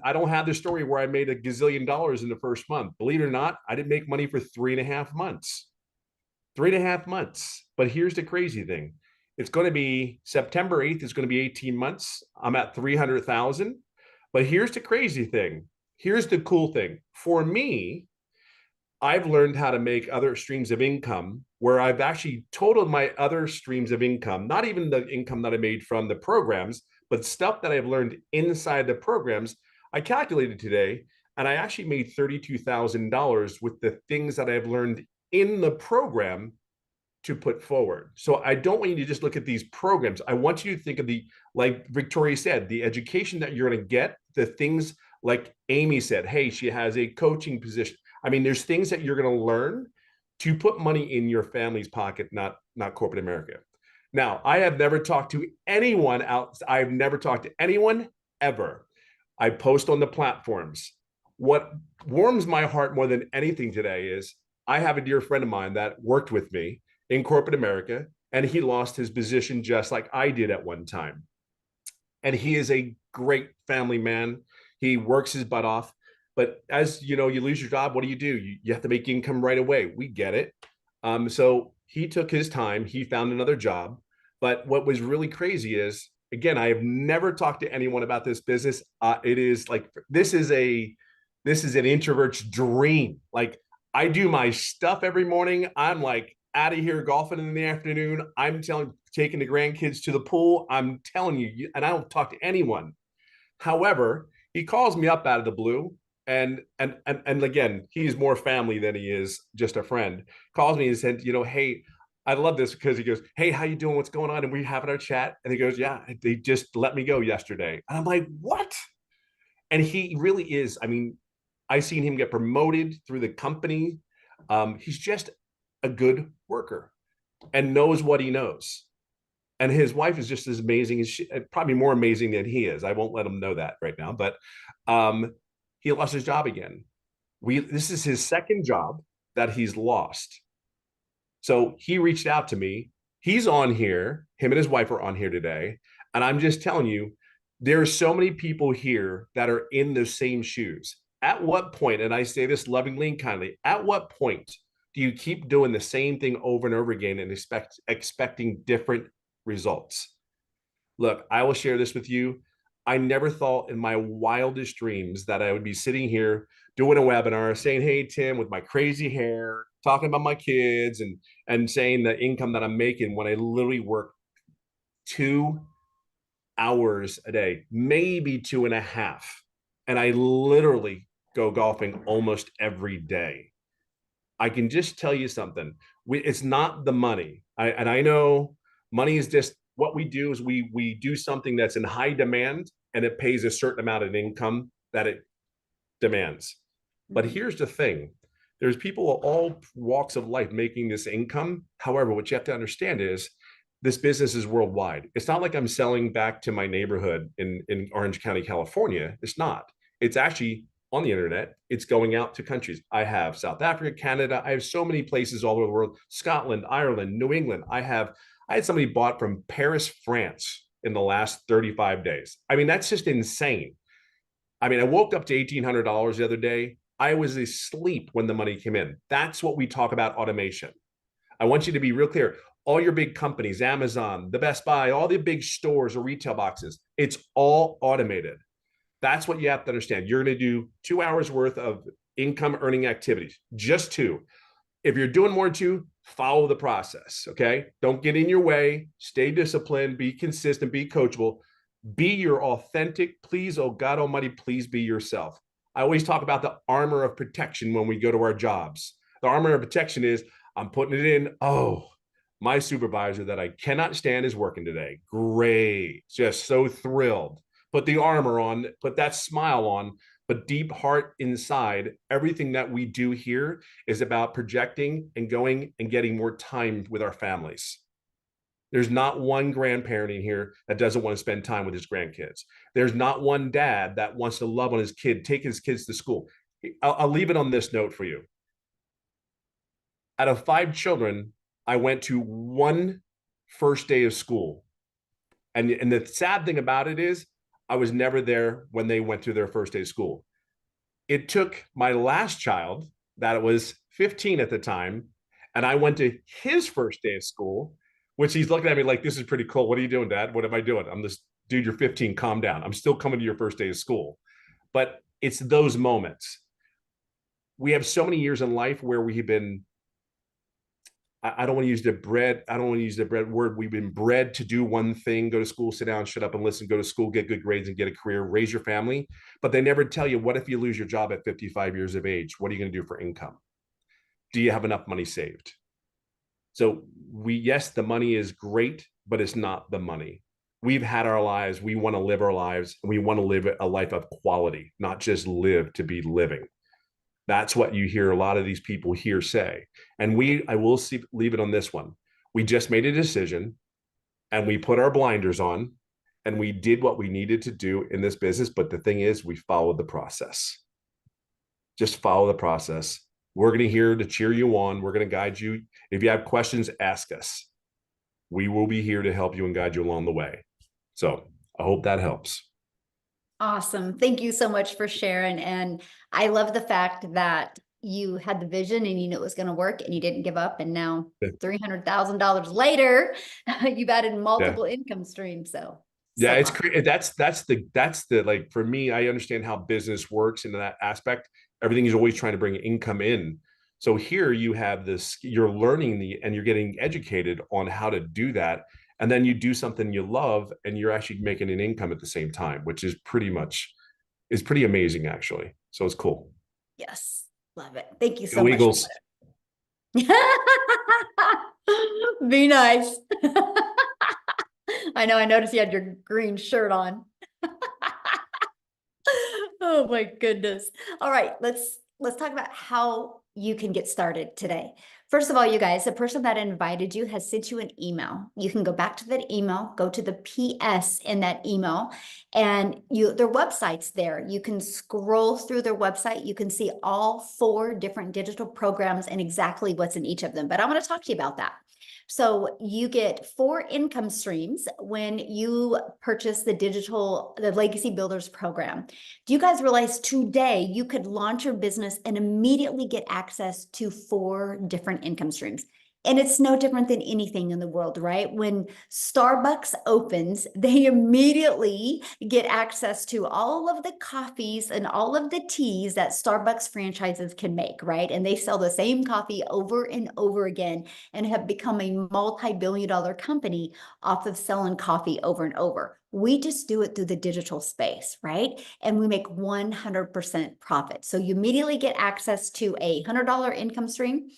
I don't have the story where I made $1 gazillion in the first month. Believe it or not, I didn't make money for 3.5 months. 3.5 months. But here's the crazy thing. It's going to be September 8th. It's going to be 18 months. I'm at 300,000. But here's the crazy thing. Here's the cool thing. For me, I've learned how to make other streams of income where I've actually totaled my other streams of income, not even the income that I made from the programs, but stuff that I've learned inside the programs. I calculated today, and I actually made $32,000 with the things that I've learned in the program to put forward. So I don't want you to just look at these programs. I want you to think of the, like Victoria said, the education that you're going to get, the things like Amy said, hey, she has a coaching position. I mean, there's things that you're going to learn to put money in your family's pocket, not corporate America. Now, I have never talked to anyone else. I've never talked to anyone ever. I post on the platforms. What warms my heart more than anything today is I have a dear friend of mine that worked with me in corporate America, and he lost his position just like I did at one time. And he is a great family man. He works his butt off. But as you know, you lose your job, what do? You have to make income right away. We get it. So he took his time. He found another job. But what was really crazy is, again, I have never talked to anyone about this business. It is like this is an introvert's dream. Like I do my stuff every morning. I'm like out of here golfing in the afternoon. Taking the grandkids to the pool. I'm telling you, and I don't talk to anyone. However, he calls me up out of the blue, and again, he's more family than he is just a friend. Calls me and said, hey, I love this because he goes, hey, how you doing? What's going on? And we having our chat, and he goes, yeah, they just let me go yesterday. And I'm like, what? And he really is. I mean, I seen him get promoted through the company. He's just a good worker and knows what he knows. And his wife is just as amazing as probably more amazing than he is. I won't let him know that right now, but he lost his job again. This is his second job that he's lost. So he reached out to me. He's on here. Him and his wife are on here today. And I'm just telling you, there are so many people here that are in those same shoes. At what point, and I say this lovingly and kindly, at what point do you keep doing the same thing over and over again and expecting different results? Look, I will share this with you. I never thought in my wildest dreams that I would be sitting here doing a webinar saying, hey, Tim, with my crazy hair, talking about my kids and saying the income that I'm making when I literally work 2 hours a day, maybe 2.5. And I literally go golfing almost every day. I can just tell you something. It's not the money. I know money is just what we do is we do something that's in high demand and it pays a certain amount of income that it demands. But here's the thing. There's people of all walks of life making this income. However, what you have to understand is this business is worldwide. It's not like I'm selling back to my neighborhood in Orange County, California. It's not. It's actually on the internet. It's going out to countries. I have South Africa, Canada. I have so many places all over the world. Scotland, Ireland, New England. I had somebody bought from Paris, France in the last 35 days. I mean, that's just insane. I mean, I woke up to $1,800 the other day. I was asleep when the money came in. That's what we talk about automation. I want you to be real clear. All your big companies, Amazon, the Best Buy, all the big stores or retail boxes, it's all automated. That's what you have to understand. You're going to do 2 hours worth of income earning activities, just 2. If you're doing more than 2, follow the process. Okay. Don't get in your way, stay disciplined, be consistent, be coachable, be your authentic. Please, oh God Almighty, please be yourself. I always talk about the armor of protection when we go to our jobs. The armor of protection is I'm putting it in. Oh, my supervisor that I cannot stand is working today. Great. Just so thrilled. Put the armor on, put that smile on, but deep heart inside, everything that we do here is about projecting and going and getting more time with our families. There's not one grandparent in here that doesn't want to spend time with his grandkids. There's not one dad that wants to love on his kid, take his kids to school. I'll leave it on this note for you. Out of 5 children, I went to 1 first day of school. And the sad thing about it is I was never there when they went to their first day of school. It took my last child, that was 15 at the time, and I went to his first day of school, which he's looking at me like, this is pretty cool. What are you doing, Dad? What am I doing? I'm this dude, you're 15, calm down. I'm still coming to your first day of school. But it's those moments. We have so many years in life where we've been I don't want to use the bread. I don't want to use the bread word. We've been bred to do one thing, go to school, sit down, shut up and listen, go to school, get good grades and get a career, raise your family. But they never tell you, what if you lose your job at 55 years of age? What are you going to do for income? Do you have enough money saved? So yes, the money is great, but it's not the money. We've had our lives. We want to live our lives, and we want to live a life of quality, not just live to be living. That's what you hear a lot of these people here say. And I will leave it on this one. We just made a decision and we put our blinders on and we did what we needed to do in this business. But the thing is, we followed the process. Just follow the process. We're going to here to cheer you on. We're going to guide you. If you have questions, ask us. We will be here to help you and guide you along the way. So I hope that helps. Awesome. Thank you so much for sharing. And I love the fact that you had the vision and you knew it was going to work and you didn't give up. And now $300,000 later, you've added multiple income streams. So yeah, it's awesome. great. That's the like, for me, I understand how business works in that aspect. Everything is always trying to bring income in. So here you have this, you're learning and you're getting educated on how to do that. And then you do something you love and you're actually making an income at the same time, which is pretty amazing actually. So it's cool. Yes. Love it. Thank you so Go much. Eagles. Be nice. I know, I noticed you had your green shirt on. Oh my goodness. All right, let's talk about how you can get started today. First of all, you guys, the person that invited you has sent you an email. You can go back to that email, go to the PS in that email, and their website's there. You can scroll through their website. You can see all 4 different digital programs and exactly what's in each of them. But I want to talk to you about that. So you get 4 income streams when you purchase the Legacy Builders program. Do you guys realize today you could launch your business and immediately get access to 4 different income streams? And it's no different than anything in the world, right? When Starbucks opens, they immediately get access to all of the coffees and all of the teas that Starbucks franchises can make, right? And they sell the same coffee over and over again and have become a multi-billion-dollar company off of selling coffee over and over. We just do it through the digital space, right? And we make 100% profit. So you immediately get access to a $100 income stream,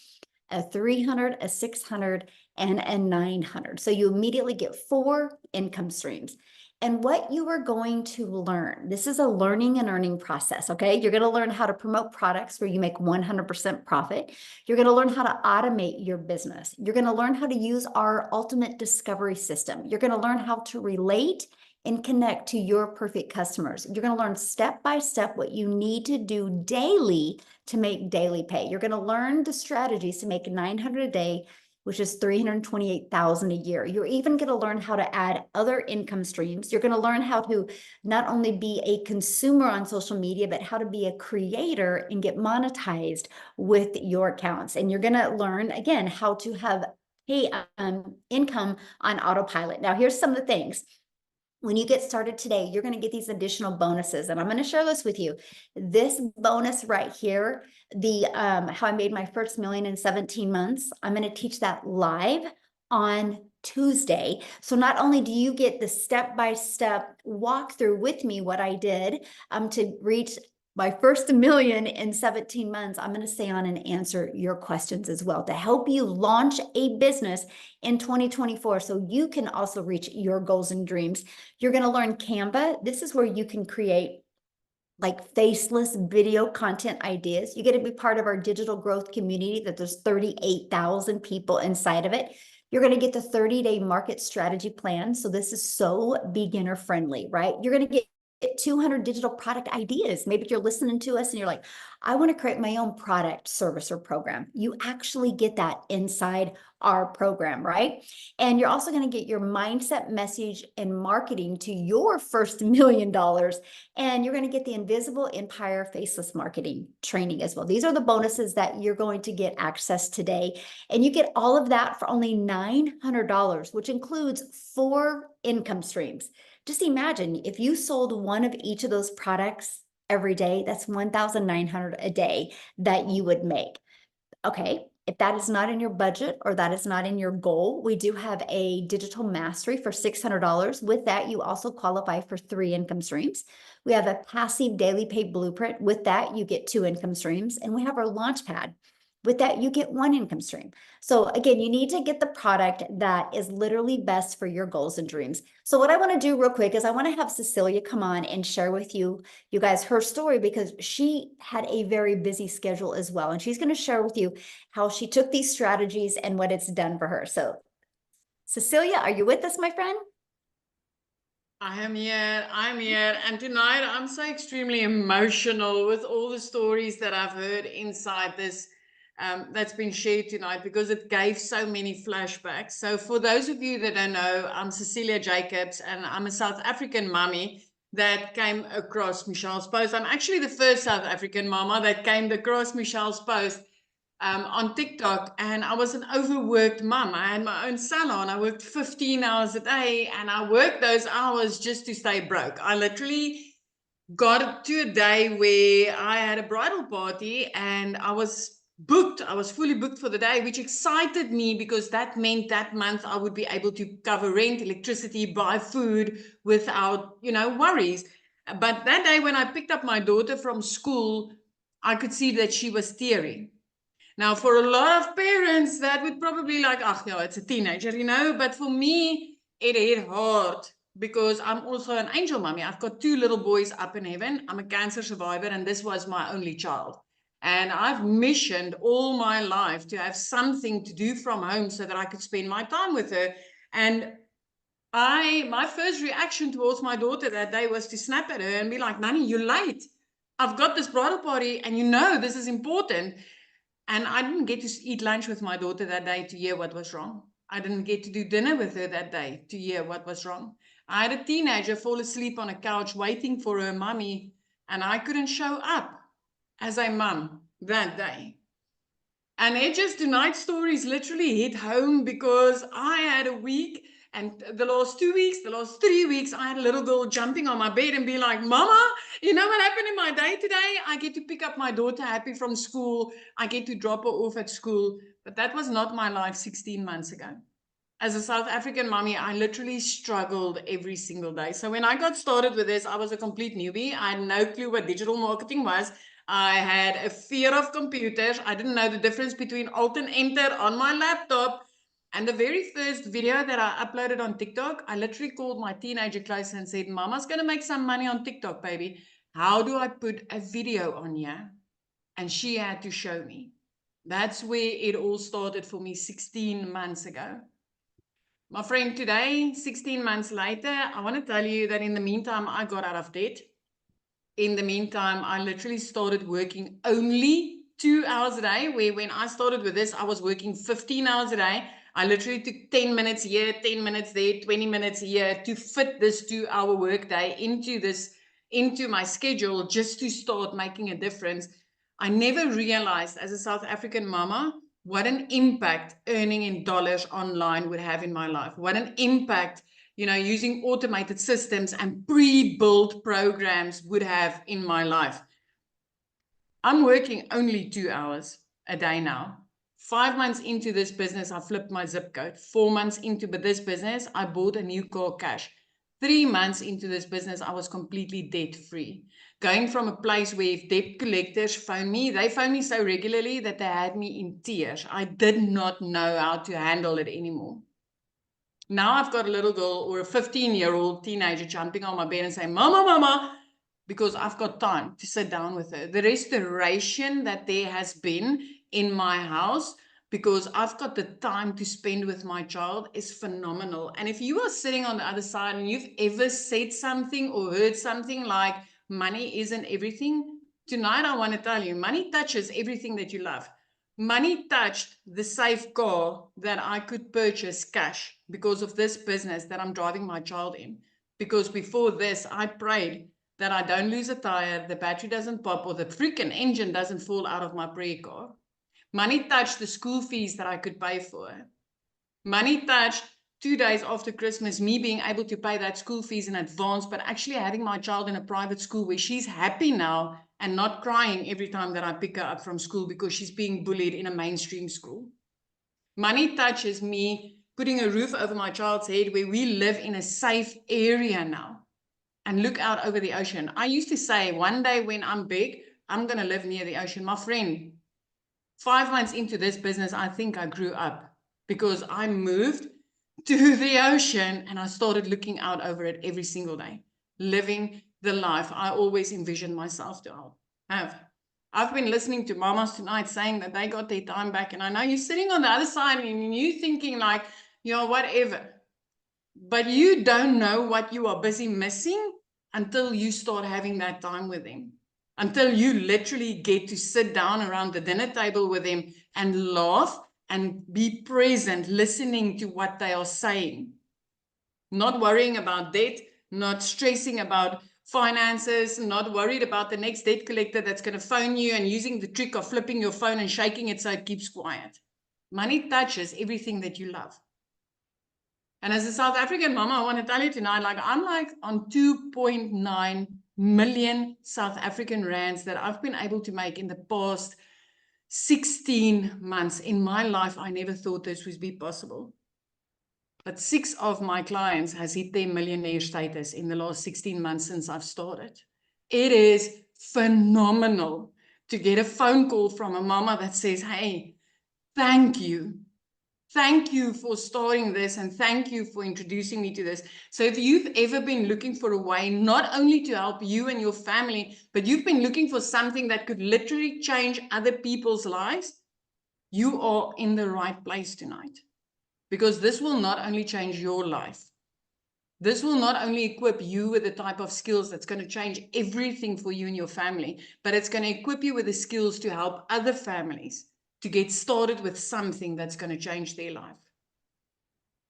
a 300, a 600, and a 900. So you immediately get 4 income streams. And what you are going to learn, this is a learning and earning process, okay? You're going to learn how to promote products where you make 100% profit. You're going to learn how to automate your business. You're going to learn how to use our ultimate discovery system. You're going to learn how to relate and connect to your perfect customers. You're going to learn step by step what you need to do daily to make daily pay. You're going to learn the strategies to make 900 a day, which is 328,000 a year. You're even going to learn how to add other income streams. You're going to learn how to not only be a consumer on social media, but how to be a creator and get monetized with your accounts. And you're going to learn, again, how to have income on autopilot. Now, here's some of the things. When you get started today, you're going to get these additional bonuses, and I'm going to share this with you. This bonus right here, the how I made my first million in 17 months, I'm going to teach that live on Tuesday. So not only do you get the step-by-step walkthrough with me, what I did to reach my first million in 17 months, I'm going to stay on and answer your questions as well to help you launch a business in 2024 so you can also reach your goals and dreams. You're going to learn Canva. This is where you can create like faceless video content ideas. You get to be part of our digital growth community that there's 38,000 people inside of it. You're going to get the 30-day market strategy plan. So this is so beginner friendly, right? You're going to get 200 digital product ideas. Maybe you're listening to us and you're like, I want to create my own product, service, or program. You actually get that inside our program, right? And you're also going to get your mindset, message, and marketing to your first $1 million. And you're going to get the Invisible Empire Faceless Marketing training as well. These are the bonuses that you're going to get access today. And you get all of that for only $900, which includes 4 income streams. Just imagine if you sold one of each of those products every day, that's $1,900 a day that you would make. Okay, If that is not in your budget or that is not in your goal, we do have a digital mastery for $600. With that, you also qualify for 3 income streams. We have a passive daily pay blueprint. With that, you get 2 income streams. And we have our launch pad. With that, you get 1 income stream. So again, you need to get the product that is literally best for your goals and dreams. So what I want to do real quick is I want to have Cecilia come on and share with you guys her story, because she had a very busy schedule as well. And she's going to share with you how she took these strategies and what it's done for her. So Cecilia, are you with us, my friend? I am here. I'm here. And tonight I'm so extremely emotional with all the stories that I've heard inside this that's been shared tonight, because it gave so many flashbacks. So for those of you that don't know, I'm Cecilia Jacobs, and I'm a South African mommy that came across Michelle's post. I'm actually the first South African mama that came across Michelle's post on TikTok, and I was an overworked mum. I had my own salon. I worked 15 hours a day, and I worked those hours just to stay broke. I literally got to a day where I had a bridal party and I was booked. I was fully booked for the day, which excited me because that meant that month I would be able to cover rent, electricity, buy food without, worries. But that day when I picked up my daughter from school, I could see that she was tearing. Now, for a lot of parents, that would probably like, yeah, it's a teenager, but for me, it hit hard because I'm also an angel mommy. I've got 2 little boys up in heaven. I'm a cancer survivor, and this was my only child. And I've missioned all my life to have something to do from home so that I could spend my time with her. And my first reaction towards my daughter that day was to snap at her and be like, Nanny, you're late. I've got this bridal party and this is important. And I didn't get to eat lunch with my daughter that day to hear what was wrong. I didn't get to do dinner with her that day to hear what was wrong. I had a teenager fall asleep on a couch waiting for her mommy, and I couldn't show up as a mum that day. And tonight's stories literally hit home because I had a week, and the last 2 weeks, the last 3 weeks, I had a little girl jumping on my bed and be like, Mama, you know what happened in my day today? I get to pick up my daughter happy from school. I get to drop her off at school. But that was not my life 16 months ago. As a South African mommy, I literally struggled every single day. So when I got started with this, I was a complete newbie. I had no clue what digital marketing was. I had a fear of computers. I didn't know the difference between Alt and Enter on my laptop. And the very first video that I uploaded on TikTok, I literally called my teenager close and said, Mama's going to make some money on TikTok, baby. How do I put a video on here? And she had to show me. That's where it all started for me 16 months ago. My friend, today, 16 months later, I want to tell you that in the meantime, I got out of debt. In the meantime, I literally started working only 2 hours a day, where when I started with this, I was working 15 hours a day. I literally took 10 minutes here, 10 minutes there, 20 minutes here to fit this 2-hour workday into my schedule just to start making a difference. I never realized as a South African mama what an impact earning in dollars online would have in my life. What an impact using automated systems and pre-built programs would have in my life. I'm working only 2 hours a day now. 5 months into this business, I flipped my zip code. 4 months into this business, I bought a new car cash. 3 months into this business, I was completely debt-free. Going from a place where if debt collectors phone me, they phone me so regularly that they had me in tears. I did not know how to handle it anymore. Now I've got a little girl or a 15-year-old teenager jumping on my bed and saying, Mama, Mama, because I've got time to sit down with her. The restoration that there has been in my house because I've got the time to spend with my child is phenomenal. And if you are sitting on the other side and you've ever said something or heard something like money isn't everything, tonight I want to tell you, money touches everything that you love. Money touched the safe car that I could purchase cash because of this business that I'm driving my child in. Because before this, I prayed that I don't lose a tire, the battery doesn't pop, or the freaking engine doesn't fall out of my prayer car. Money touched the school fees that I could pay for. Money touched 2 days after Christmas, me being able to pay that school fees in advance, but actually having my child in a private school where she's happy now and not crying every time that I pick her up from school because she's being bullied in a mainstream school. Money touches me putting a roof over my child's head where we live in a safe area now and look out over the ocean. I used to say, one day when I'm big, I'm going to live near the ocean. My friend, 5 months into this business, I think I grew up because I moved to the ocean and I started looking out over it every single day, living the life I always envisioned myself to have. I've been listening to mamas tonight saying that they got their time back, and I know you're sitting on the other side and you're thinking like, you know, whatever. But you don't know what you are busy missing until you start having that time with them. Until you literally get to sit down around the dinner table with them and laugh and be present, listening to what they are saying. Not worrying about debt, not stressing about finances, not worried about the next debt collector that's going to phone you and using the trick of flipping your phone and shaking it so it keeps quiet. Money touches everything that you love. And as a South African mama, I want to tell you tonight, like I'm like on 2.9 million South African rands that I've been able to make in the past 16 months. In my life, I never thought this would be possible. But 6 of my clients has hit their millionaire status in the last 16 months since I've started. It is phenomenal to get a phone call from a mama that says, hey, thank you. Thank you for starting this and thank you for introducing me to this. So if you've ever been looking for a way not only to help you and your family, but you've been looking for something that could literally change other people's lives, you are in the right place tonight. Because this will not only change your life, this will not only equip you with the type of skills that's going to change everything for you and your family, but it's going to equip you with the skills to help other families to get started with something that's going to change their life.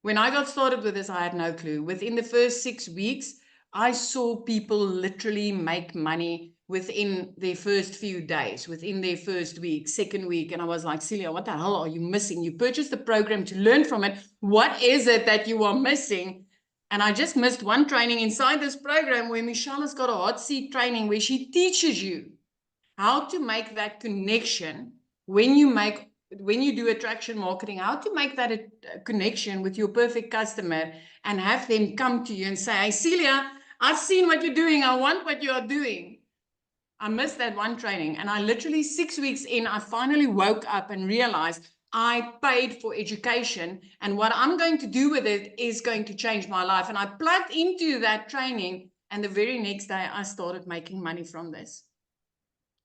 When I got started with this, I had no clue. Within the first 6 weeks, I saw people literally make money within their first few days, within their first week, second week. And I was like, Celia, what the hell are you missing? You purchased the program to learn from it. What is it that you are missing? And I just missed one training inside this program where Michelle has got a hot seat training where she teaches you how to make that connection when you do attraction marketing, how to make that a connection with your perfect customer and have them come to you and say, hey, Celia, I've seen what you're doing. I want what you are doing. I missed that one training. And I literally 6 weeks in, I finally woke up and realized I paid for education. And what I'm going to do with it is going to change my life. And I plugged into that training. And the very next day, I started making money from this.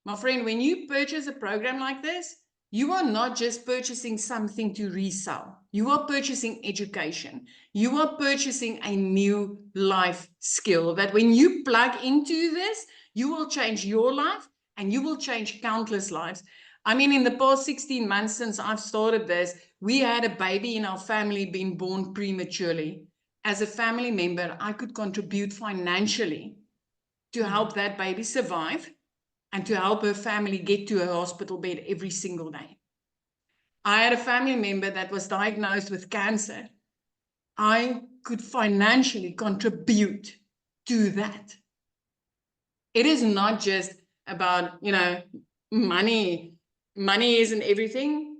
My friend, when you purchase a program like this, you are not just purchasing something to resell. You are purchasing education. You are purchasing a new life skill that when you plug into this, you will change your life and you will change countless lives. I mean, in the past 16 months since I've started this, we had a baby in our family being born prematurely. As a family member, I could contribute financially to help that baby survive and to help her family get to a hospital bed every single day. I had a family member that was diagnosed with cancer. I could financially contribute to that. It is not just about, money. Money isn't everything.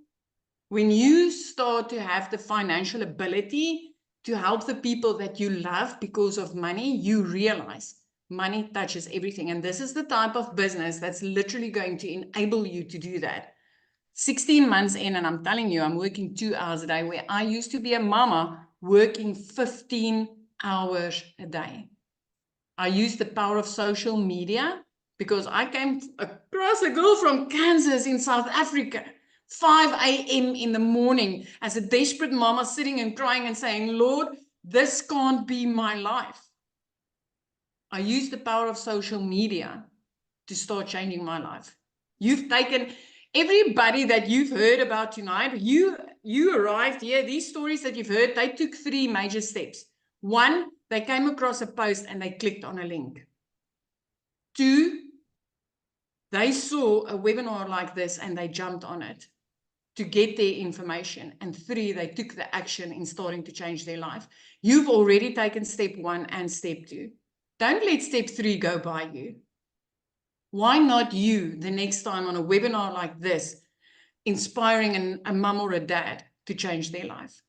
When you start to have the financial ability to help the people that you love because of money, you realize money touches everything. And this is the type of business that's literally going to enable you to do that. 16 months in, and I'm telling you, I'm working 2 hours a day, where I used to be a mama working 15 hours a day. I used the power of social media because I came across a girl from Kansas in South Africa, 5 a.m. in the morning, as a desperate mama sitting and crying and saying, Lord, this can't be my life. I used the power of social media to start changing my life. You've taken everybody that you've heard about tonight. You arrived here. These stories that you've heard, they took 3 major steps. 1, they came across a post and they clicked on a link. 2, they saw a webinar like this and they jumped on it to get their information. And 3, they took the action in starting to change their life. You've already taken step 1 and step 2. Don't let step 3 go by you. Why not you the next time on a webinar like this, inspiring a mum or a dad to change their life?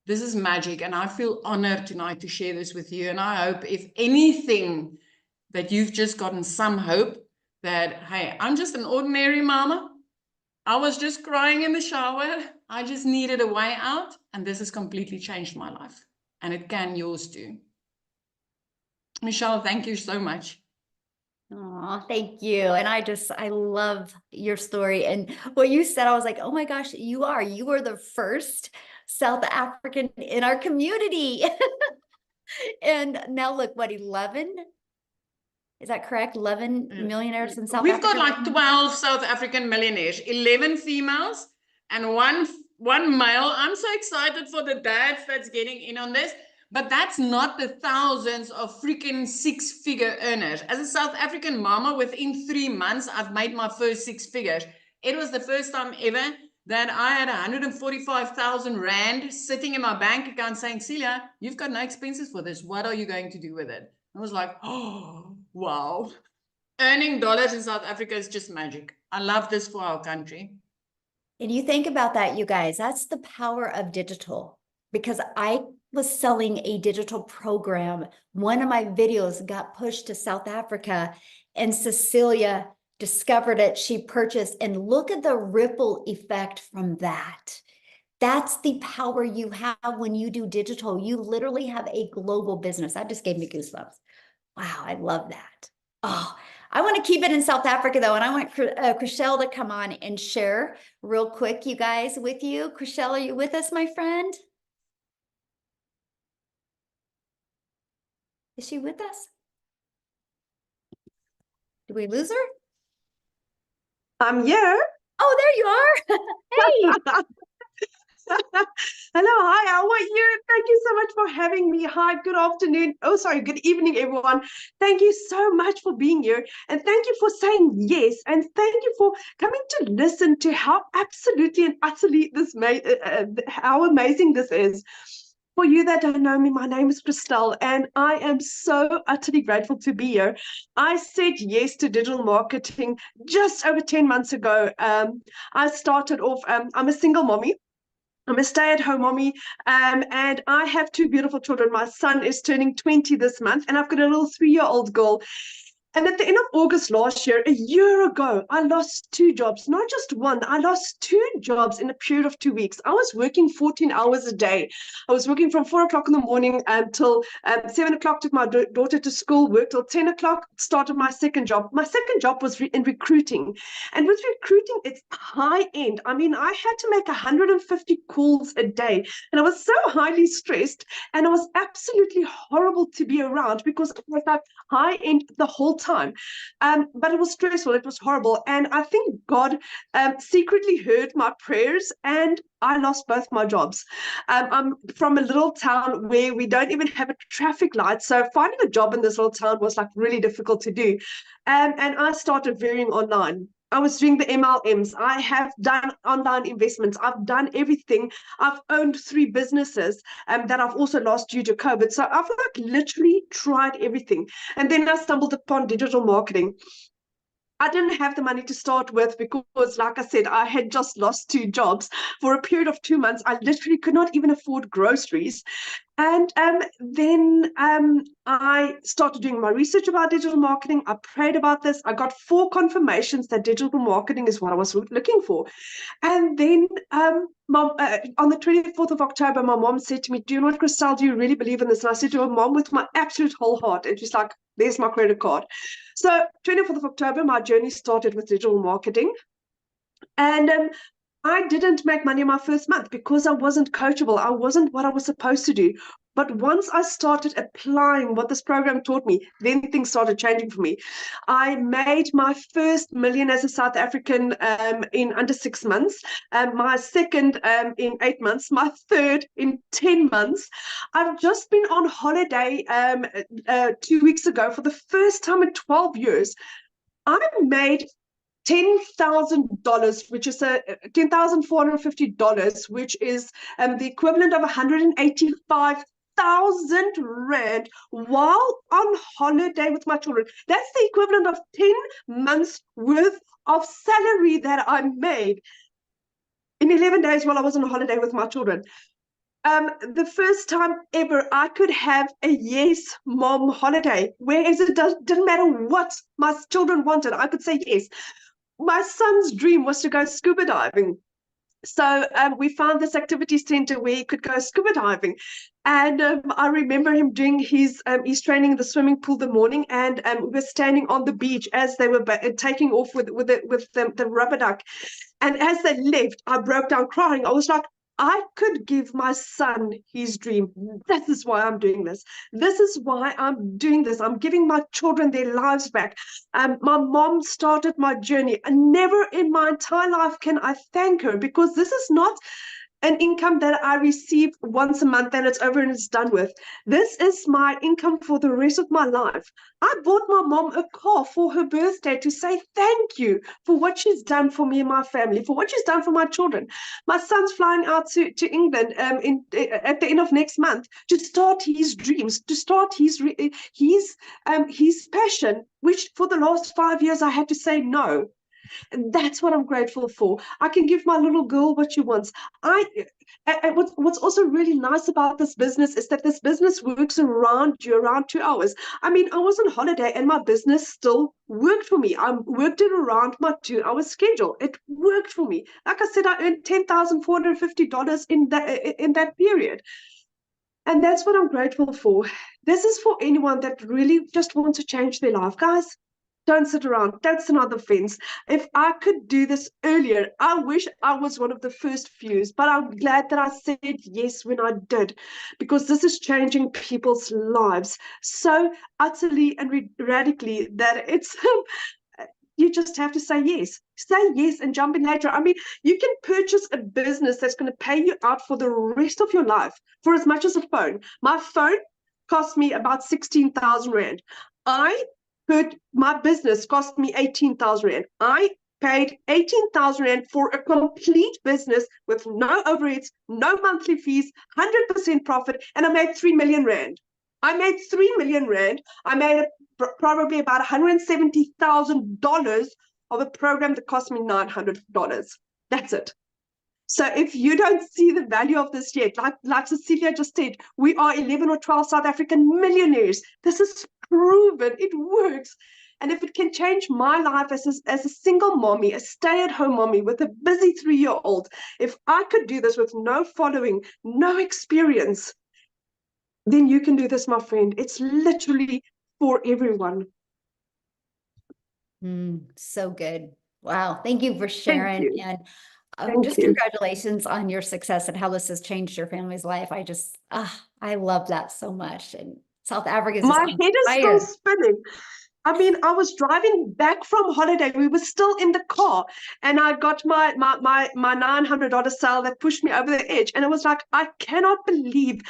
This is magic, and I feel honored tonight to share this with you. And I hope, if anything, that you've just gotten some hope that, hey, I'm just an ordinary mama. I was just crying in the shower. I just needed a way out, and this has completely changed my life. And it can yours too. Michelle, thank you so much. Oh, thank you. And I love your story. And what you said, I was like, oh my gosh, you are the first South African in our community. And now look, what, 11? Is that correct? 11 millionaires in South We've Africa? got like 12 South African millionaires, 11 females and one male. I'm so excited for the dads that's getting in on this. But that's not the thousands of freaking six-figure earners. As a South African mama, within 3 months, I've made my first six figures. It was the first time ever that I had 145,000 Rand sitting in my bank account saying, Celia, you've got no expenses for this. What are you going to do with it? I was like, oh, wow. Earning dollars in South Africa is just magic. I love this for our country. And you think about that, you guys, that's the power of digital. Because I was selling a digital program. One of my videos got pushed to South Africa, and Cecilia discovered it. She purchased, and look at the ripple effect from that. That's the power you have when you do digital. You literally have a global business. That just gave me goosebumps. Wow, I love that. Oh, I want to keep it in South Africa though, and I want Chriselle to come on and share real quick, you guys, with you. Chriselle, are you with us, my friend? Is she with us? Did we lose her? I'm here. Oh, there you are. Hey. Hello, hi, how are you? Thank you so much for having me. Hi, good afternoon. Oh, sorry, good evening, everyone. Thank you so much for being here. And thank you for saying yes. And thank you for coming to listen to how absolutely and utterly how amazing this is. For you that don't know me, my name is Christelle, and I am so utterly grateful to be here. I said yes to digital marketing just over 10 months ago. I started off, I'm a single mommy. I'm a stay-at-home mommy, and I have two beautiful children. My son is turning 20 this month, and I've got a little 3-year-old girl. And at the end of August last year, a year ago, I lost 2 jobs, not just one. I lost 2 jobs in a period of 2 weeks. I was working 14 hours a day. I was working from 4 o'clock in the morning until 7 o'clock, took my daughter to school, worked till 10 o'clock, started my second job. My second job was in recruiting. And with recruiting, it's high end. I mean, I had to make 150 calls a day. And I was so highly stressed, and it was absolutely horrible to be around because it was like high end the whole time. But it was stressful. It was horrible. And I think God secretly heard my prayers, and I lost both my jobs. I'm from a little town where we don't even have a traffic light. So finding a job in this little town was like really difficult to do. And I started varying online. I was doing the MLMs. I have done online investments. I've done everything. I've owned 3 businesses that I've also lost due to COVID. So I've like literally tried everything. And then I stumbled upon digital marketing. I didn't have the money to start with because, like I said, I had just lost 2 jobs for a period of 2 months. I literally could not even afford groceries. And then I started doing my research about digital marketing. I prayed about this. I got 4 confirmations that digital marketing is what I was looking for. And then on the 24th of October, my mom said to me, do you know what, Christelle, do you really believe in this? And I said to her, Mom, with my absolute whole heart. And she's like, there's my credit card. So 24th of October, my journey started with digital marketing. And I didn't make money my first month because I wasn't coachable. I wasn't what I was supposed to do. But once I started applying what this program taught me, then things started changing for me. I made my first million as a South African in under 6 months, my second in 8 months, my third in 10 months. I've just been on holiday 2 weeks ago for the first time in 12 years. I made $10,000, which is $10,450, which is the equivalent of $185,000 1,000 Rand while on holiday with my children. That's the equivalent of 10 months worth of salary that I made in 11 days while I was on holiday with my children. The first time ever I could have a yes, mom holiday, whereas it didn't matter what my children wanted, I could say yes. My son's dream was to go scuba diving. So we found this activity center where he could go scuba diving. And I remember him doing his training in the swimming pool the morning, and we were standing on the beach as they were taking off with the rubber duck. And as they left, I broke down crying. I was like, I could give my son his dream. This is why I'm doing this. This is why I'm doing this. I'm giving my children their lives back. My mom started my journey, and never in my entire life can I thank her, because this is not an income that I receive once a month and it's over and it's done with. This is my income for the rest of my life. I bought my mom a car for her birthday to say thank you for what she's done for me and my family, for what she's done for my children. My son's flying out to England at the end of next month to start his dreams, to start his passion, which for the last 5 years I had to say no. That's what I'm grateful for. I can give my little girl what she wants. What's also really nice about this business is that this business works around you, around 2 hours. I mean, I was on holiday and my business still worked for me. I worked it around my 2 hour schedule. It worked for me. Like I said, I earned $10,450 in that period. And that's what I'm grateful for. This is for anyone that really just wants to change their life, guys. Don't sit around. Don't sit on the fence. If I could do this earlier, I wish I was one of the first few, but I'm glad that I said yes when I did, because this is changing people's lives so utterly and radically that it's you just have to say yes. Say yes and jump in later. I mean, you can purchase a business that's going to pay you out for the rest of your life for as much as a phone. My phone cost me about 16,000 Rand. My business cost me 18,000 Rand. I paid 18,000 Rand for a complete business with no overheads, no monthly fees, 100% profit, and I made 3 million Rand. I made 3 million Rand. I made probably about $170,000 of a program that cost me $900. That's it. So if you don't see the value of this yet, like Cecilia just said, we are 11 or 12 South African millionaires. This is proven. It works. And if it can change my life as a single mommy, a stay-at-home mommy with a busy 3-year-old, if I could do this with no following, no experience, then you can do this, my friend. It's literally for everyone. So good. Wow. Thank you for sharing. Thank you. And Thank just you. congratulations on your success and how this has changed your family's life. I love that so much. And South Africa is just My on head is still fire. spinning. I mean, I was driving back from holiday. We were still in the car, and I got my $900 sale that pushed me over the edge. And it was like, I cannot believe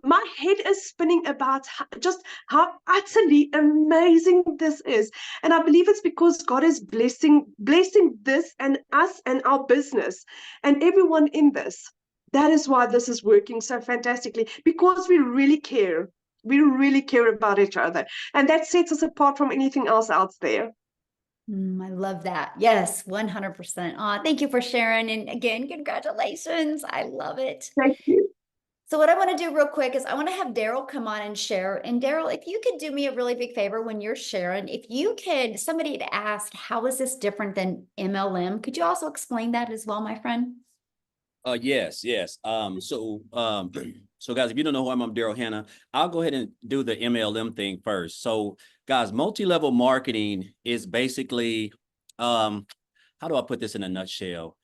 my head is spinning about just how utterly amazing this is. And I believe it's because God is blessing this and us and our business and everyone in this. That is why this is working so fantastically, because we really care. We really care about each other. And that sets us apart from anything else out there. I love that. Yes, 100%. Thank you for sharing. And again, congratulations. I love it. Thank you. So what I want to do real quick is I want to have Daryl come on and share. And Daryl, if you could do me a really big favor when you're sharing, somebody had asked, how is this different than MLM? Could you also explain that as well, my friend? Yes. So guys, if you don't know who I'm Daryl Hannah. I'll go ahead and do the MLM thing first. So guys, multi-level marketing is basically, how do I put this in a nutshell?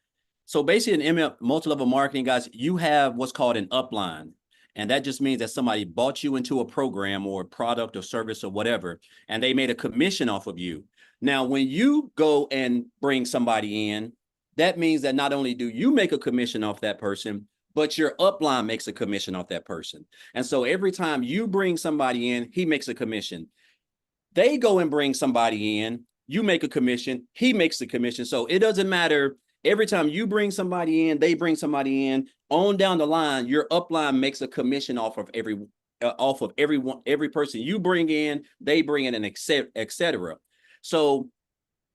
So basically in multi-level marketing, guys, you have what's called an upline. And that just means that somebody bought you into a program or a product or service or whatever, and they made a commission off of you. Now, when you go and bring somebody in, that means that not only do you make a commission off that person, but your upline makes a commission off that person. And so every time you bring somebody in, he makes a commission. They go and bring somebody in, you make a commission, he makes the commission. So it doesn't matter. Every time you bring somebody in, they bring somebody in, on down the line, your upline makes a commission off of off of every person you bring in, they bring in, and et cetera. So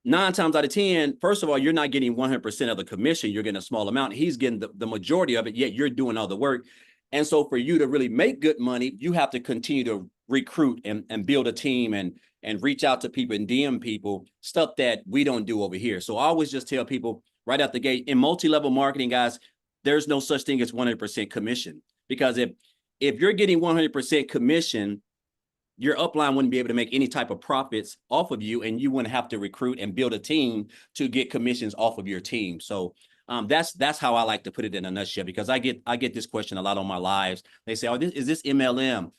9 times out of 10, first of all, you're not getting 100% of the commission. You're getting a small amount. He's getting the majority of it, yet you're doing all the work. And so for you to really make good money, you have to continue to recruit and build a team and reach out to people and DM people, stuff that we don't do over here. So I always just tell people right out the gate, in multi-level marketing, guys, there's no such thing as 100% commission. Because if you're getting 100% commission, your upline wouldn't be able to make any type of profits off of you, and you wouldn't have to recruit and build a team to get commissions off of your team. So that's how I like to put it in a nutshell, because I get this question a lot on my lives. They say, "Oh, is this MLM?"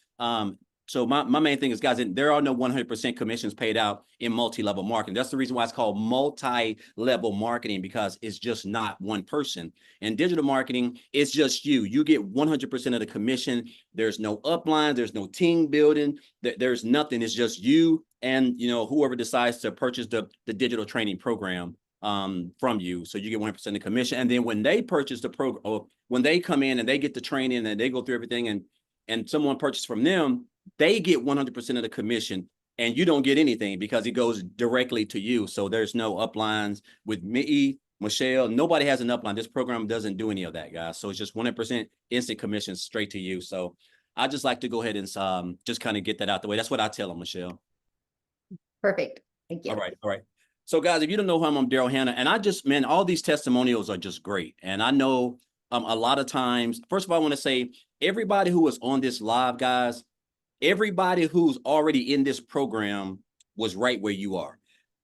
So my main thing is, guys, there are no 100% commissions paid out in multi-level marketing. That's the reason why it's called multi-level marketing, because it's just not one person. In digital marketing, it's just you. You get 100% of the commission. There's no upline. There's no team building. There's nothing. It's just you and whoever decides to purchase the digital training program from you. So you get 100% of the commission. And then when they purchase the program, or when they come in and they get the training and they go through everything, and someone purchases from them, they get 100% of the commission, and you don't get anything because it goes directly to you. So there's no uplines with me, Michelle. Nobody has an upline. This program doesn't do any of that, guys. So it's just 100% instant commission straight to you. So I just like to go ahead and just kind of get that out the way. That's what I tell them, Michelle. Perfect. Thank you. All right. So guys, if you don't know who I'm Daryl Hannah, and all these testimonials are just great. And I know a lot of times, first of all, I want to say everybody who is on this live, guys, everybody who's already in this program was right where you are.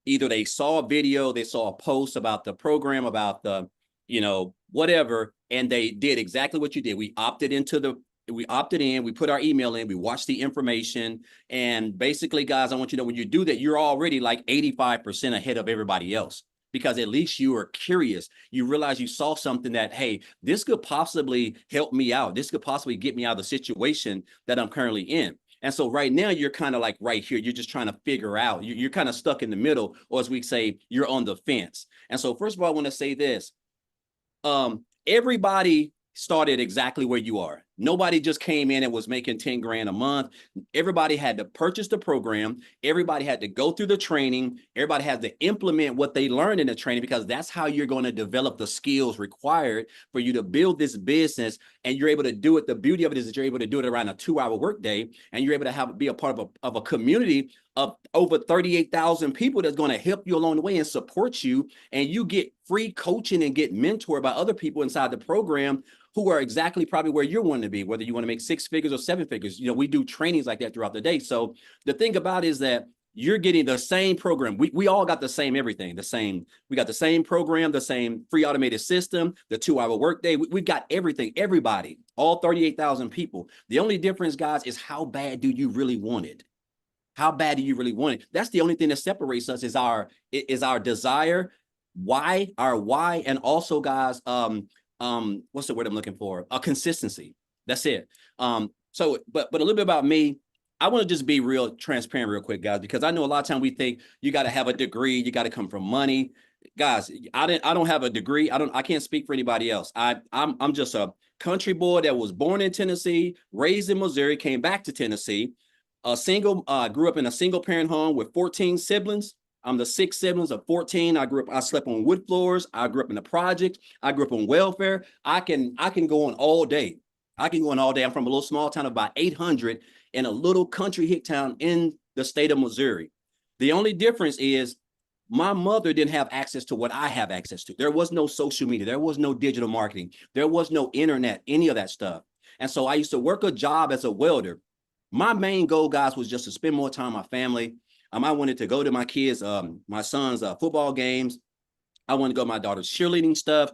Either they saw a video, they saw a post about the program, about the, whatever, and they did exactly what you did. We opted in, we put our email in, we watched the information. And basically, guys, I want you to know, when you do that, you're already like 85% ahead of everybody else, because at least you are curious. You realize you saw something that, hey, this could possibly help me out. This could possibly get me out of the situation that I'm currently in. And so right now, you're kind of like right here. You're just trying to figure out. You're kind of stuck in the middle, or as we say, you're on the fence. And so first of all, I want to say this. Everybody started exactly where you are. Nobody just came in and was making 10 grand a month. Everybody had to purchase the program. Everybody had to go through the training. Everybody had to implement what they learned in the training, because that's how you're going to develop the skills required for you to build this business. And you're able to do it. The beauty of it is that you're able to do it around a 2-hour workday, and you're able to be a part of a community of over 38,000 people that's going to help you along the way and support you. And you get free coaching and get mentored by other people inside the program who are exactly probably where you're wanting to be, whether you want to make 6 figures or 7 figures. We do trainings like that throughout the day. So the thing about it is that you're getting the same program. We all got the same everything, we got the same program, the same free automated system, the 2-hour workday. We've got everything, everybody, all 38,000 people. The only difference, guys, is how bad do you really want it? How bad do you really want it? That's the only thing that separates us, is our desire, our why, and also, guys, what's the word I'm looking for? A consistency. That's it. So, but a little bit about me. I want to just be real transparent real quick, guys, because I know a lot of time we think you got to have a degree, you got to come from money. Guys, I don't have a degree. I can't speak for anybody else. I'm just a country boy that was born in Tennessee, raised in Missouri, came back to Tennessee, grew up in a single parent home with 14 siblings. I'm the 6th siblings of 14. I slept on wood floors. I grew up in the projects. I grew up on welfare. I can go on all day. I'm from a little small town of about 800 in a little country hick town in the state of Missouri. The only difference is my mother didn't have access to what I have access to. There was no social media. There was no digital marketing. There was no internet, any of that stuff. And so I used to work a job as a welder. My main goal, guys, was just to spend more time with my family. I wanted to go to my kids, my son's football games. I wanted to go to my daughter's cheerleading stuff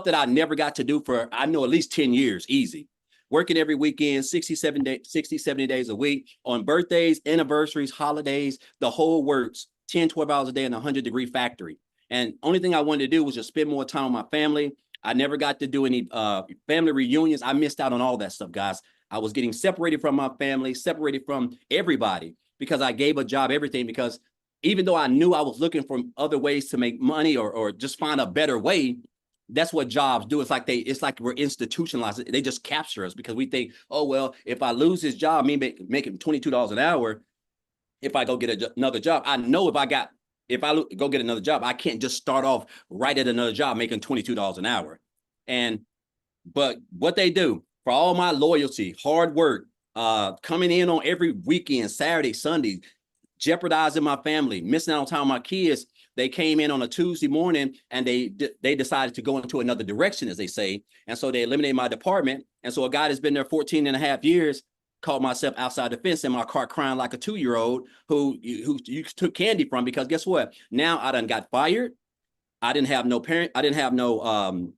that I never got to do for, I know, at least 10 years, easy. Working every weekend, 60, 70 days a week, on birthdays, anniversaries, holidays, the whole works, 10, 12 hours a day in a 100-degree factory. And only thing I wanted to do was just spend more time with my family. I never got to do any family reunions. I missed out on all that stuff, guys. I was getting separated from my family, separated from everybody, because I gave a job everything. Because even though I knew I was looking for other ways to make money or just find a better way, that's what jobs do. It's like we're institutionalized. They just capture us because we think, oh, well, if I lose this job, me making $22 an hour, if I go get another job, I know if I go get another job, I can't just start off right at another job making $22 an hour. But what they do for all my loyalty, hard work, coming in on every weekend, Saturday, Sunday, jeopardizing my family, missing out on time with my kids. They came in on a Tuesday morning and they decided to go into another direction, as they say. And so they eliminated my department. And so a guy that's been there 14 and a half years caught myself outside the fence in my car crying like a 2-year-old who you took candy from, because guess what? Now I done got fired. I didn't have no parent. I didn't have no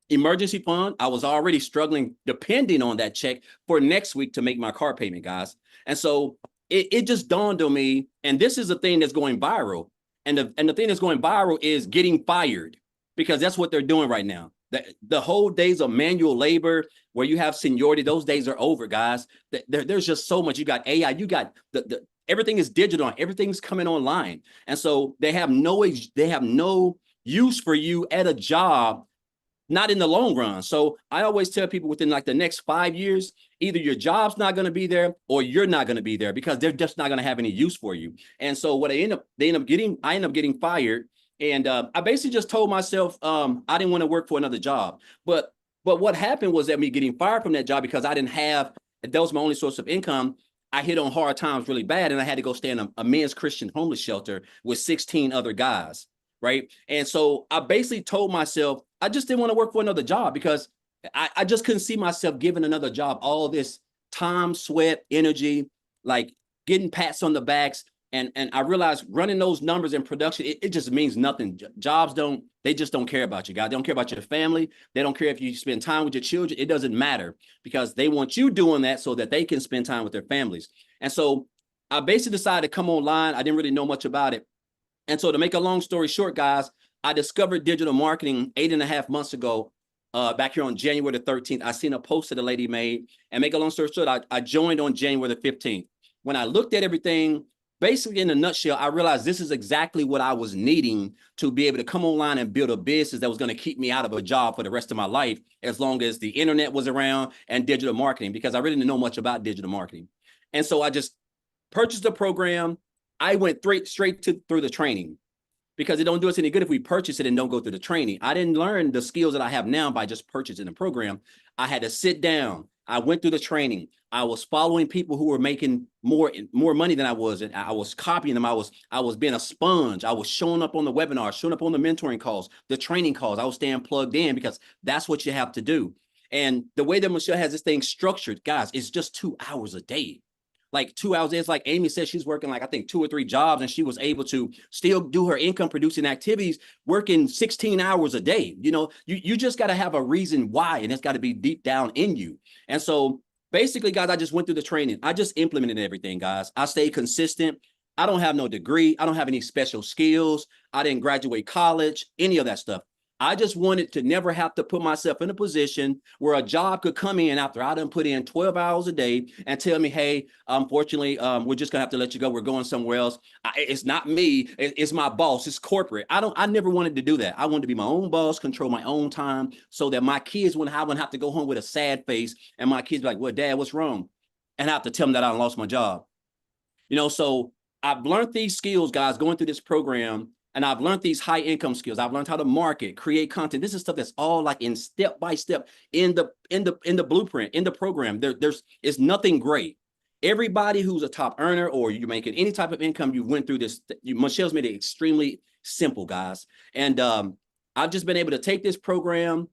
emergency fund. I was already struggling depending on that check for next week to make my car payment, guys. And so it just dawned on me, and this is a thing that's going viral. And the thing that's going viral is getting fired, because that's what they're doing right now. The whole days of manual labor where you have seniority, those days are over, guys. There's just so much. You got AI, you got everything is digital, everything's coming online. And so they have no use for you at a job, not in the long run. So I always tell people within like the next 5 years, either your job's not going to be there or you're not going to be there, because they're just not going to have any use for you. And so what I end up getting fired. And I basically just told myself I didn't want to work for another job. But what happened was that me getting fired from that job, because I didn't have, that was my only source of income, I hit on hard times really bad, and I had to go stay in a men's Christian homeless shelter with 16 other guys, right? And so I basically told myself I just didn't want to work for another job, because I just couldn't see myself giving another job all this time, sweat, energy, like getting pats on the backs. And I realized running those numbers in production, it just means nothing. Jobs they just don't care about you, guys. They don't care about your family. They don't care if you spend time with your children. It doesn't matter, because they want you doing that so that they can spend time with their families. And so I basically decided to come online. I didn't really know much about it. And so to make a long story short, guys, I discovered digital marketing 8.5 months ago, back here on January the 13th. I seen a post that a lady made, and make a long story short, I joined on January the 15th. When I looked at everything, basically in a nutshell, I realized this is exactly what I was needing to be able to come online and build a business that was going to keep me out of a job for the rest of my life, as long as the internet was around and digital marketing, because I really didn't know much about digital marketing. And so I just purchased the program. I went straight through the training, because it don't do us any good if we purchase it and don't go through the training. I didn't learn the skills that I have now by just purchasing the program. I had to sit down. I went through the training. I was following people who were making more money than I was, and I was copying them. I was being a sponge. I was showing up on the webinars, showing up on the mentoring calls, the training calls. I was staying plugged in, because that's what you have to do. And the way that Michelle has this thing structured, guys, it's just 2 hours a day. Like 2 hours. It's like Amy said, she's working like, I think 2 or 3 jobs, and she was able to still do her income producing activities, working 16 hours a day. You know, you just got to have a reason why, and it's got to be deep down in you. And so basically, guys, I just went through the training. I just implemented everything, guys. I stayed consistent. I don't have no degree. I don't have any special skills. I didn't graduate college, any of that stuff. I just wanted to never have to put myself in a position where a job could come in after I done put in 12 hours a day and tell me, hey, unfortunately, we're just gonna have to let you go. We're going somewhere else. It's not me. It's my boss. It's corporate. I never wanted to do that. I wanted to be my own boss, control my own time, so that my kids wouldn't have to go home with a sad face, and my kids be like, well, Dad, what's wrong? And I have to tell them that I lost my job. You know, so I've learned these skills, guys, going through this program. And I've learned these high income skills. I've learned how to market, create content. This is stuff that's all like in step by step in the blueprint, in the program. It's nothing great. Everybody who's a top earner, or you're making any type of income, you went through this. Michelle's made it extremely simple, guys. And I've just been able to take this program.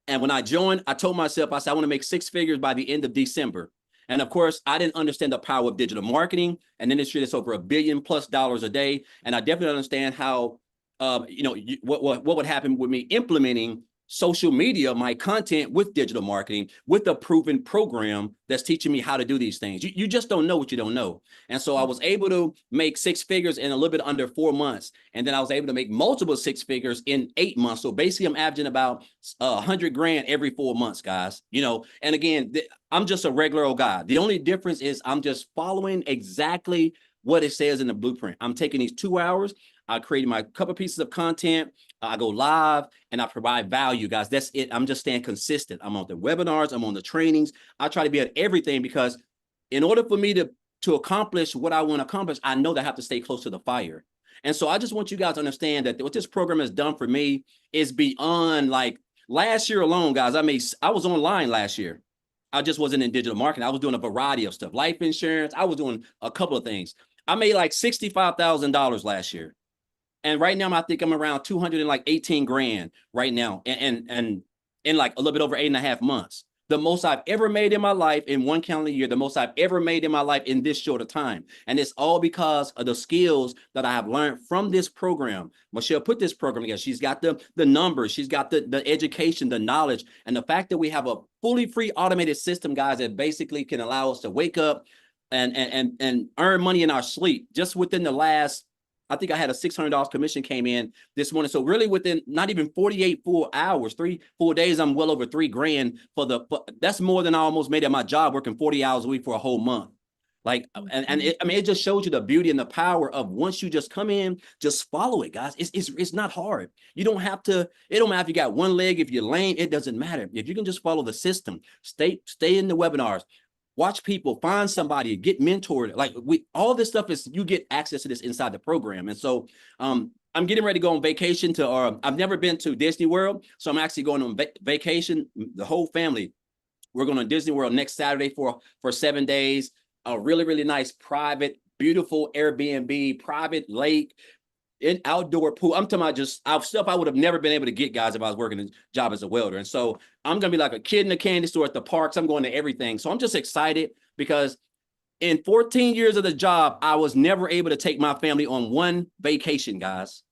And when I joined, I told myself, I said, I want to make 6 figures by the end of December. And of course, I didn't understand the power of digital marketing, an industry that's over $1 billion+ a day. And I definitely understand how, what would happen with me implementing social media, my content with digital marketing, with a proven program that's teaching me how to do these things. You just don't know what you don't know. And so I was able to make 6 figures in a little bit under 4 months. And then I was able to make multiple 6 figures in 8 months. So basically I'm averaging about 100 grand every 4 months, guys. You know, and again, I'm just a regular old guy. The only difference is I'm just following exactly what it says in the blueprint. I'm taking these 2 hours. I created my couple pieces of content. I go live and I provide value, guys. That's it. I'm just staying consistent. I'm on the webinars, I'm on the trainings. I try to be at everything because in order for me to accomplish what I want to accomplish, I know that I have to stay close to the fire. And so I just want you guys to understand that what this program has done for me is beyond, like, last year alone, guys. I was online last year. I just wasn't in digital marketing. I was doing a variety of stuff, life insurance. I was doing a couple of things. I made like $65,000 last year. And right now, I think I'm around 218 grand right now. And in like a little bit over 8.5 months. The most I've ever made in my life in one calendar year, the most I've ever made in my life in this short of time. And it's all because of the skills that I have learned from this program. Michelle put this program together. She's got the numbers, she's got the education, the knowledge, and the fact that we have a fully free automated system, guys, that basically can allow us to wake up and earn money in our sleep. Just within the last, I think I had a $600 commission came in this morning. So really within not even 48 full hours, 3 full days, I'm well over 3 grand that's more than I almost made at my job working 40 hours a week for a whole month. Like, it just shows you the beauty and the power of once you just come in, just follow it, guys. It's not hard. You don't have to, it don't matter if you got one leg, if you're lame, it doesn't matter. If you can just follow the system, stay in the webinars, watch people, find somebody, get mentored. Like all this stuff is, you get access to this inside the program. And so I'm getting ready to go on vacation I've never been to Disney World. So I'm actually going on vacation, the whole family. We're going to Disney World next Saturday for 7 days, a really, really nice, private, beautiful Airbnb, private lake, in outdoor pool. I'm talking about just stuff I would have never been able to get, guys, if I was working a job as a welder. And so I'm going to be like a kid in a candy store at the parks. I'm going to everything. So I'm just excited because in 14 years of the job, I was never able to take my family on one vacation, guys.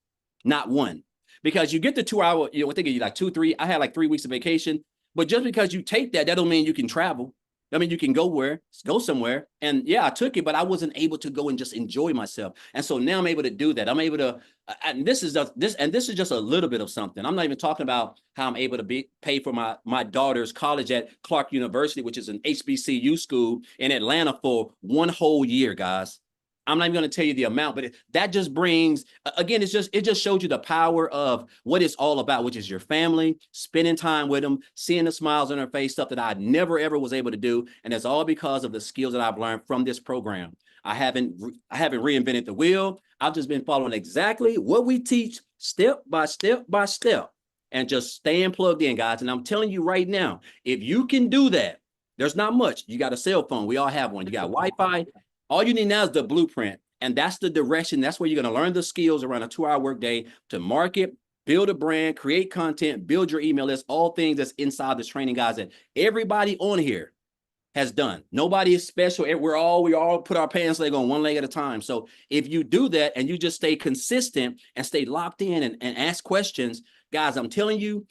Not one. Because you get the 2 hour, I think you like 2, 3. I had like 3 weeks of vacation. But just because you take that don't mean you can travel. I mean, you can go somewhere. And yeah, I took it, but I wasn't able to go and just enjoy myself. And so now I'm able to do that. I'm able to, and this is just a little bit of something. I'm not even talking about how I'm able to pay for my daughter's college at Clark University, which is an HBCU school in Atlanta for 1 whole year, guys. I'm not even going to tell you the amount, but that just brings, again, it just shows you the power of what it's all about, which is your family, spending time with them, seeing the smiles on their face, stuff that I never, ever was able to do. And it's all because of the skills that I've learned from this program. I haven't reinvented the wheel. I've just been following exactly what we teach step by step by step and just staying plugged in, guys. And I'm telling you right now, if you can do that, there's not much. You got a cell phone. We all have one. You got Wi-Fi. All you need now is the blueprint. And that's the direction. That's where you're going to learn the skills around a 2-hour workday to market, build a brand, create content, build your email list, all things that's inside this training, guys, that everybody on here has done. Nobody is special. We all put our pants leg on one leg at a time. So if you do that and you just stay consistent and stay locked in and ask questions, guys, I'm telling you,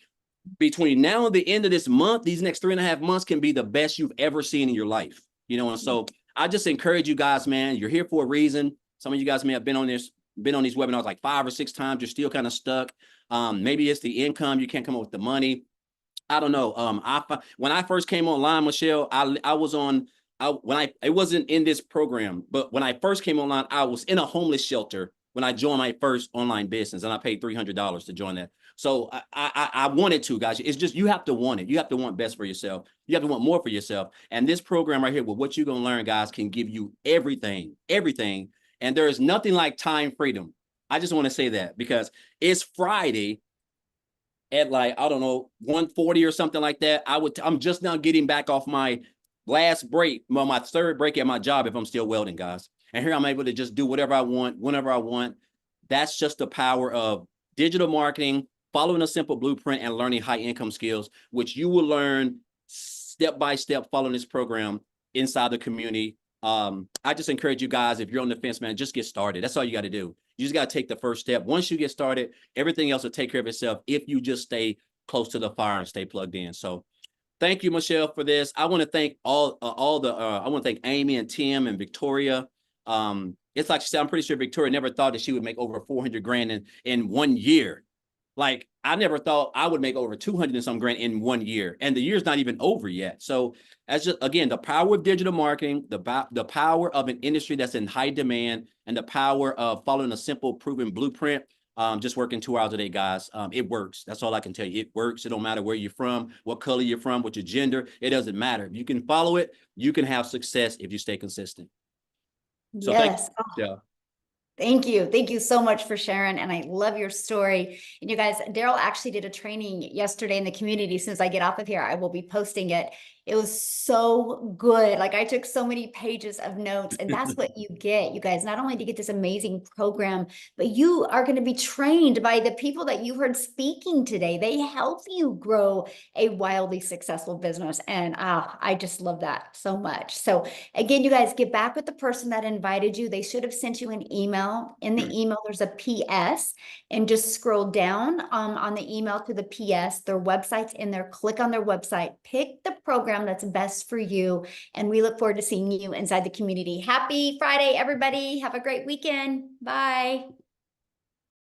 between now and the end of this month, these next 3.5 months can be the best you've ever seen in your life. And so I just encourage you guys, man, you're here for a reason. Some of you guys may have been on these webinars like 5 or 6 times. You're still kind of stuck. Maybe it's the income. You can't come up with the money. I don't know. When I first came online, Michelle, it wasn't in this program, but when I first came online, I was in a homeless shelter when I joined my first online business, and I paid $300 to join that. So I wanted to, guys. It's just, you have to want it. You have to want best for yourself. You have to want more for yourself. And this program right here, with what you're going to learn, guys, can give you everything. And there is nothing like time freedom. I just want to say that because it's Friday at like, I don't know, 1:40 or something like that. I'm just now getting back off my last break, my 3rd break at my job if I'm still welding, guys. And here I'm able to just do whatever I want, whenever I want. That's just the power of digital marketing, following a simple blueprint, and learning high income skills, which you will learn step by step following this program inside the community. I just encourage you guys, if you're on the fence, man, just get started. That's all you got to do. You just got to take the first step. Once you get started, everything else will take care of itself if you just stay close to the fire and stay plugged in. So thank you, Michelle, for this. I want to thank I want to thank Amy and Tim and Victoria. It's like she said, I'm pretty sure Victoria never thought that she would make over 400 grand in 1 year. Like, I never thought I would make over 200 and some grand in 1 year, and the year's not even over yet. So that's just, again, the power of digital marketing, the power of an industry that's in high demand, and the power of following a simple proven blueprint just working 2 hours a day, guys. It works. That's all I can tell you. It works. It don't matter where you're from, what color you're from, what your gender. It doesn't matter. If you can follow it, you can have success if you stay consistent. So Yes. thank you. Yeah. Thank you. Thank you so much for sharing. And I love your story. And you guys, Daryl actually did a training yesterday in the community. As soon as I get off of here, I will be posting it. It was so good. Like I took so many pages of notes, and that's what you get, you guys. Not only do you get this amazing program, but you are going to be trained by the people that you heard speaking today. They help you grow a wildly successful business. And I just love that so much. So again, you guys, get back with the person that invited you. They should have sent you an email. In the email, there's a PS, and just scroll down on the email to the PS. Their website's in there. Click on their website. Pick the program that's best for you. And we look forward to seeing you inside the community. Happy Friday, everybody. Have a great weekend. Bye.